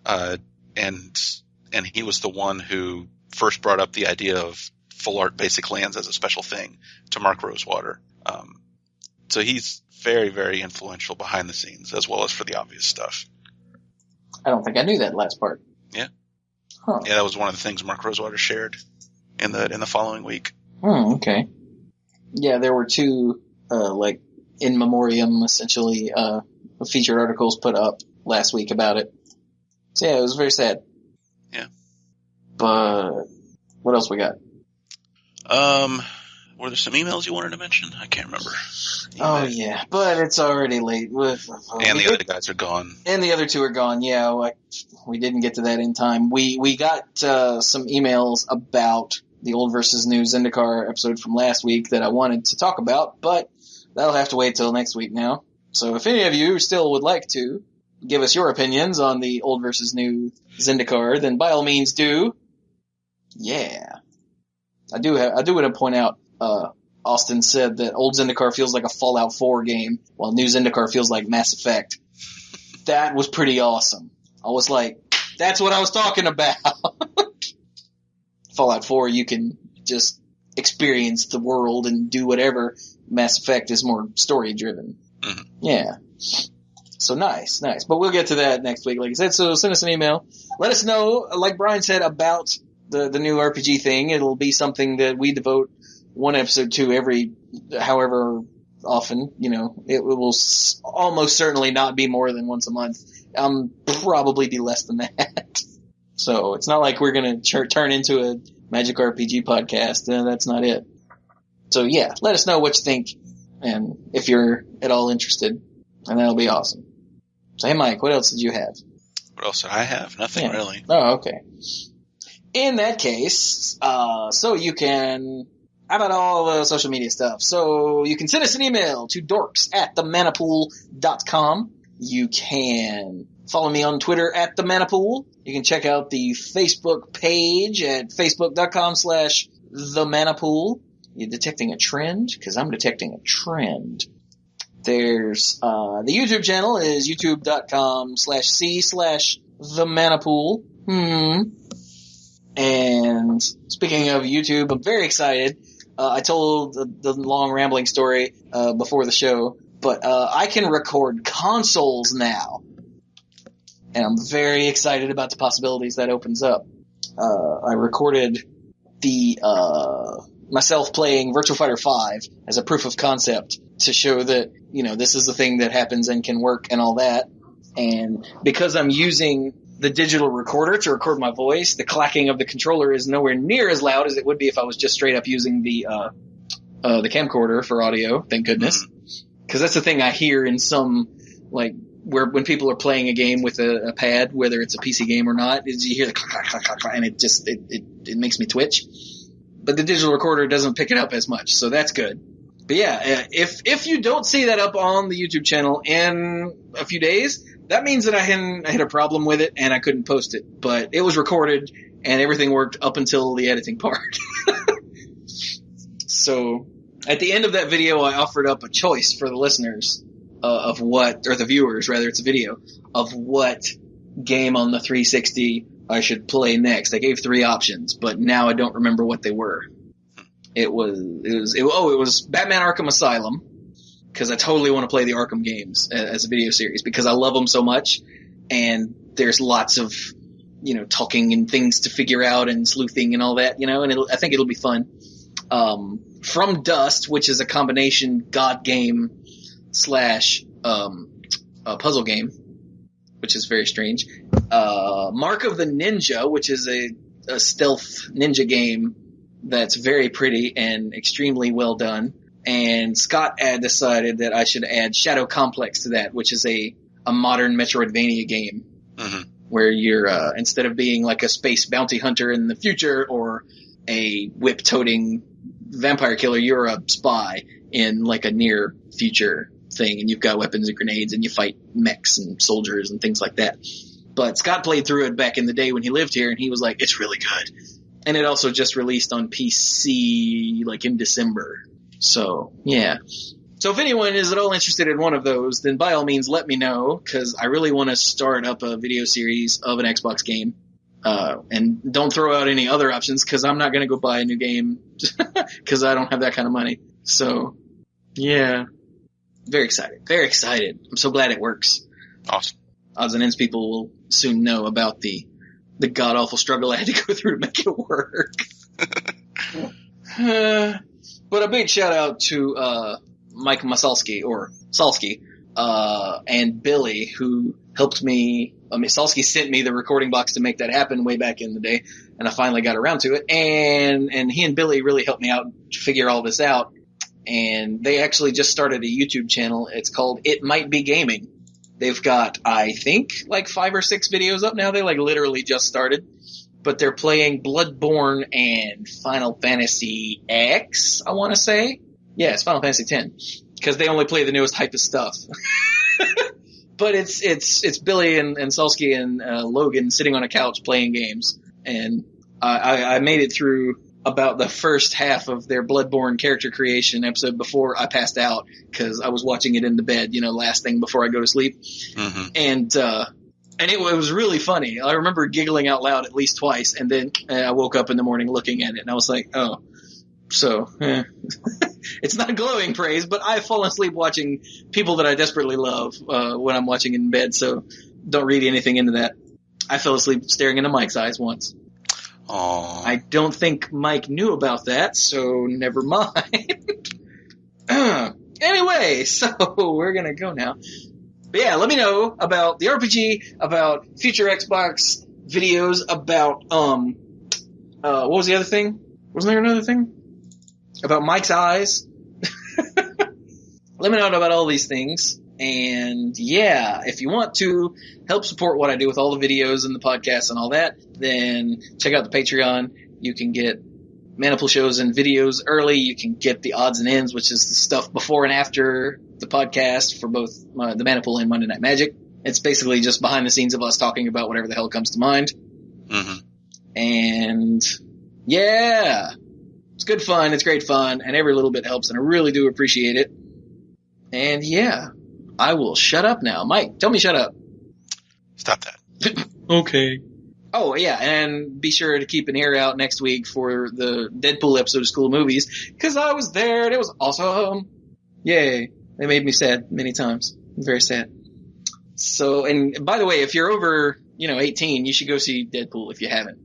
And he was the one who first brought up the idea of full art basic lands as a special thing to Mark Rosewater. So he's very, very influential behind the scenes, as well as for the obvious stuff. I don't think I knew that last part. Yeah. Huh. Yeah, that was one of the things Mark Rosewater shared in the following week. Okay. Yeah, there were two, in memoriam, essentially, featured articles put up last week about it. So yeah, it was very sad. Yeah. But what else we got? Were there some emails you wanted to mention? I can't remember. Oh yeah, but it's already late. And the other guys are gone. And the other two are gone. Yeah, we didn't get to that in time. We got some emails about the old versus new Zendikar episode from last week that I wanted to talk about, but that'll have to wait till next week now. So if any of you still would like to give us your opinions on the old versus new Zendikar, then by all means do. Yeah. I do want to point out, Austin said that old Zendikar feels like a Fallout 4 game, while new Zendikar feels like Mass Effect. That was pretty awesome. I was like, that's what I was talking about. Fallout 4, you can just experience the world and do whatever. Mass Effect is more story-driven. Mm-hmm. Yeah. So nice. But we'll get to that next week, like I said. So send us an email. Let us know, like Brian said, about the new RPG thing. It'll be something that we devote one episode to every however often. It will almost certainly not be more than once a month. Probably be less than that. So it's not like we're going to turn into a Magic RPG podcast. That's not it. So yeah, let us know what you think and if you're at all interested, and that'll be awesome. So hey Mike, what else did you have? What else did I have? Nothing really. Oh, okay. In that case, so you can... How about all the social media stuff? So you can send us an email to dorks@themanapool.com. You can follow me on Twitter @themanapool. You can check out the Facebook page at facebook.com/themanapool. You detecting a trend? Because I'm detecting a trend. There's the YouTube channel is youtube.com/c/themanapool. And speaking of YouTube, I'm very excited. I told the long rambling story before the show, but I can record consoles now. And I'm very excited about the possibilities that opens up. I recorded myself playing Virtua Fighter 5 as a proof of concept to show that, this is the thing that happens and can work and all that. And because I'm using the digital recorder to record my voice, the clacking of the controller is nowhere near as loud as it would be if I was just straight up using the camcorder for audio. Thank goodness. Because that's the thing I hear in some, when people are playing a game with a pad, whether it's a PC game or not, is you hear the clack, clack, clack, clack, and it just, it makes me twitch. But the digital recorder doesn't pick it up as much, so that's good. But yeah, if you don't see that up on the YouTube channel in a few days, that means that I had a problem with it and I couldn't post it. But it was recorded and everything worked up until the editing part. So at the end of that video, I offered up a choice for the listeners or the viewers, rather, it's a video, of what game on the 360 I should play next. I gave 3 options, but now I don't remember what they were. It was Batman Arkham Asylum, because I totally want to play the Arkham games as a video series because I love them so much, and there's lots of, talking and things to figure out and sleuthing and all that, and I think it'll be fun. From Dust, which is a combination god game / puzzle game, which is very strange. Mark of the Ninja, which is a stealth ninja game that's very pretty and extremely well done. And Scott had decided that I should add Shadow Complex to that, which is a modern Metroidvania game, where you're instead of being like a space bounty hunter in the future or a whip-toting vampire killer, you're a spy in like a near future thing, and you've got weapons and grenades, and you fight mechs and soldiers and things like that. But Scott played through it back in the day when he lived here, and he was like, it's really good. And it also just released on PC in December. So, yeah. So if anyone is at all interested in one of those, then by all means let me know, because I really want to start up a video series of an Xbox game. And don't throw out any other options, because I'm not going to go buy a new game, because I don't have that kind of money. So, yeah. Very excited. Very excited. I'm so glad it works. Awesome. Odds and ends people will soon know about the god-awful struggle I had to go through to make it work. But a big shout-out to Mike Masalski, or Salsky, and Billy, who helped me. Salsky sent me the recording box to make that happen way back in the day, and I finally got around to it. And he and Billy really helped me out figure all this out. And they actually just started a YouTube channel. It's called It Might Be Gaming. They've got, I think, like 5 or 6 videos up now. They like literally just started. But they're playing Bloodborne and Final Fantasy X, I want to say. Yeah, it's Final Fantasy X. Because they only play the newest hype of stuff. But it's Billy and Salsky and Logan sitting on a couch playing games. And I made it through about the first half of their Bloodborne character creation episode before I passed out, because I was watching it in the bed, last thing before I go to sleep. Mm-hmm. And it was really funny. I remember giggling out loud at least twice, and then I woke up in the morning looking at it, and I was like, oh, so, it's not glowing praise, but I've fallen asleep watching people that I desperately love when I'm watching in bed, so don't read anything into that. I fell asleep staring into Mike's eyes once. Aww. I don't think Mike knew about that, so never mind. Anyway, so we're gonna go now. But yeah, let me know about the RPG, about future Xbox videos, about, what was the other thing? Wasn't there another thing? About Mike's eyes. Let me know about all these things. And yeah, if you want to help support what I do with all the videos and the podcasts and all that, then check out the Patreon. You can get Maniple shows and videos early. You can get the odds and ends, which is the stuff before and after the podcast for both the Maniple and Monday Night Magic. It's basically just behind the scenes of us talking about whatever the hell comes to mind. Mm-hmm. And yeah, it's good fun. It's great fun. And every little bit helps. And I really do appreciate it. And yeah, I will shut up now. Mike, tell me shut up. Stop that. Okay. Oh, yeah, and be sure to keep an ear out next week for the Deadpool episode of School of Movies, because I was there and it was awesome. Yay. They made me sad many times. Very sad. So, and by the way, if you're over, 18, you should go see Deadpool if you haven't.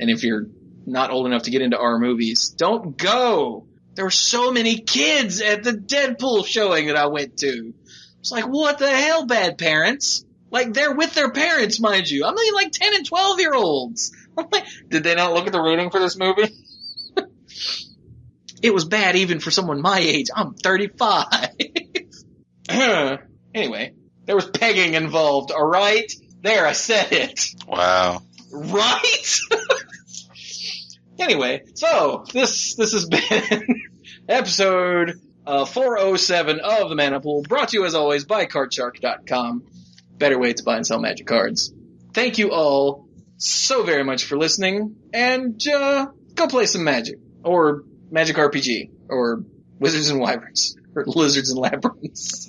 And if you're not old enough to get into our movies, don't go. There were so many kids at the Deadpool showing that I went to. It's like, what the hell, bad parents? Like, they're with their parents, mind you. I'm mean, like 10 and 12-year-olds. I'm like, did they not look at the rating for this movie? It was bad even for someone my age. I'm 35. Anyway, there was pegging involved, all right? There, I said it. Wow. Right? Anyway, so this has been episode 407 of The Maniple, brought to you as always by CardShark.com. Better way to buy and sell Magic cards. Thank you all so very much for listening, and go play some Magic, or Magic RPG, or Wizards and Wyverns, or Lizards and Labyrinths.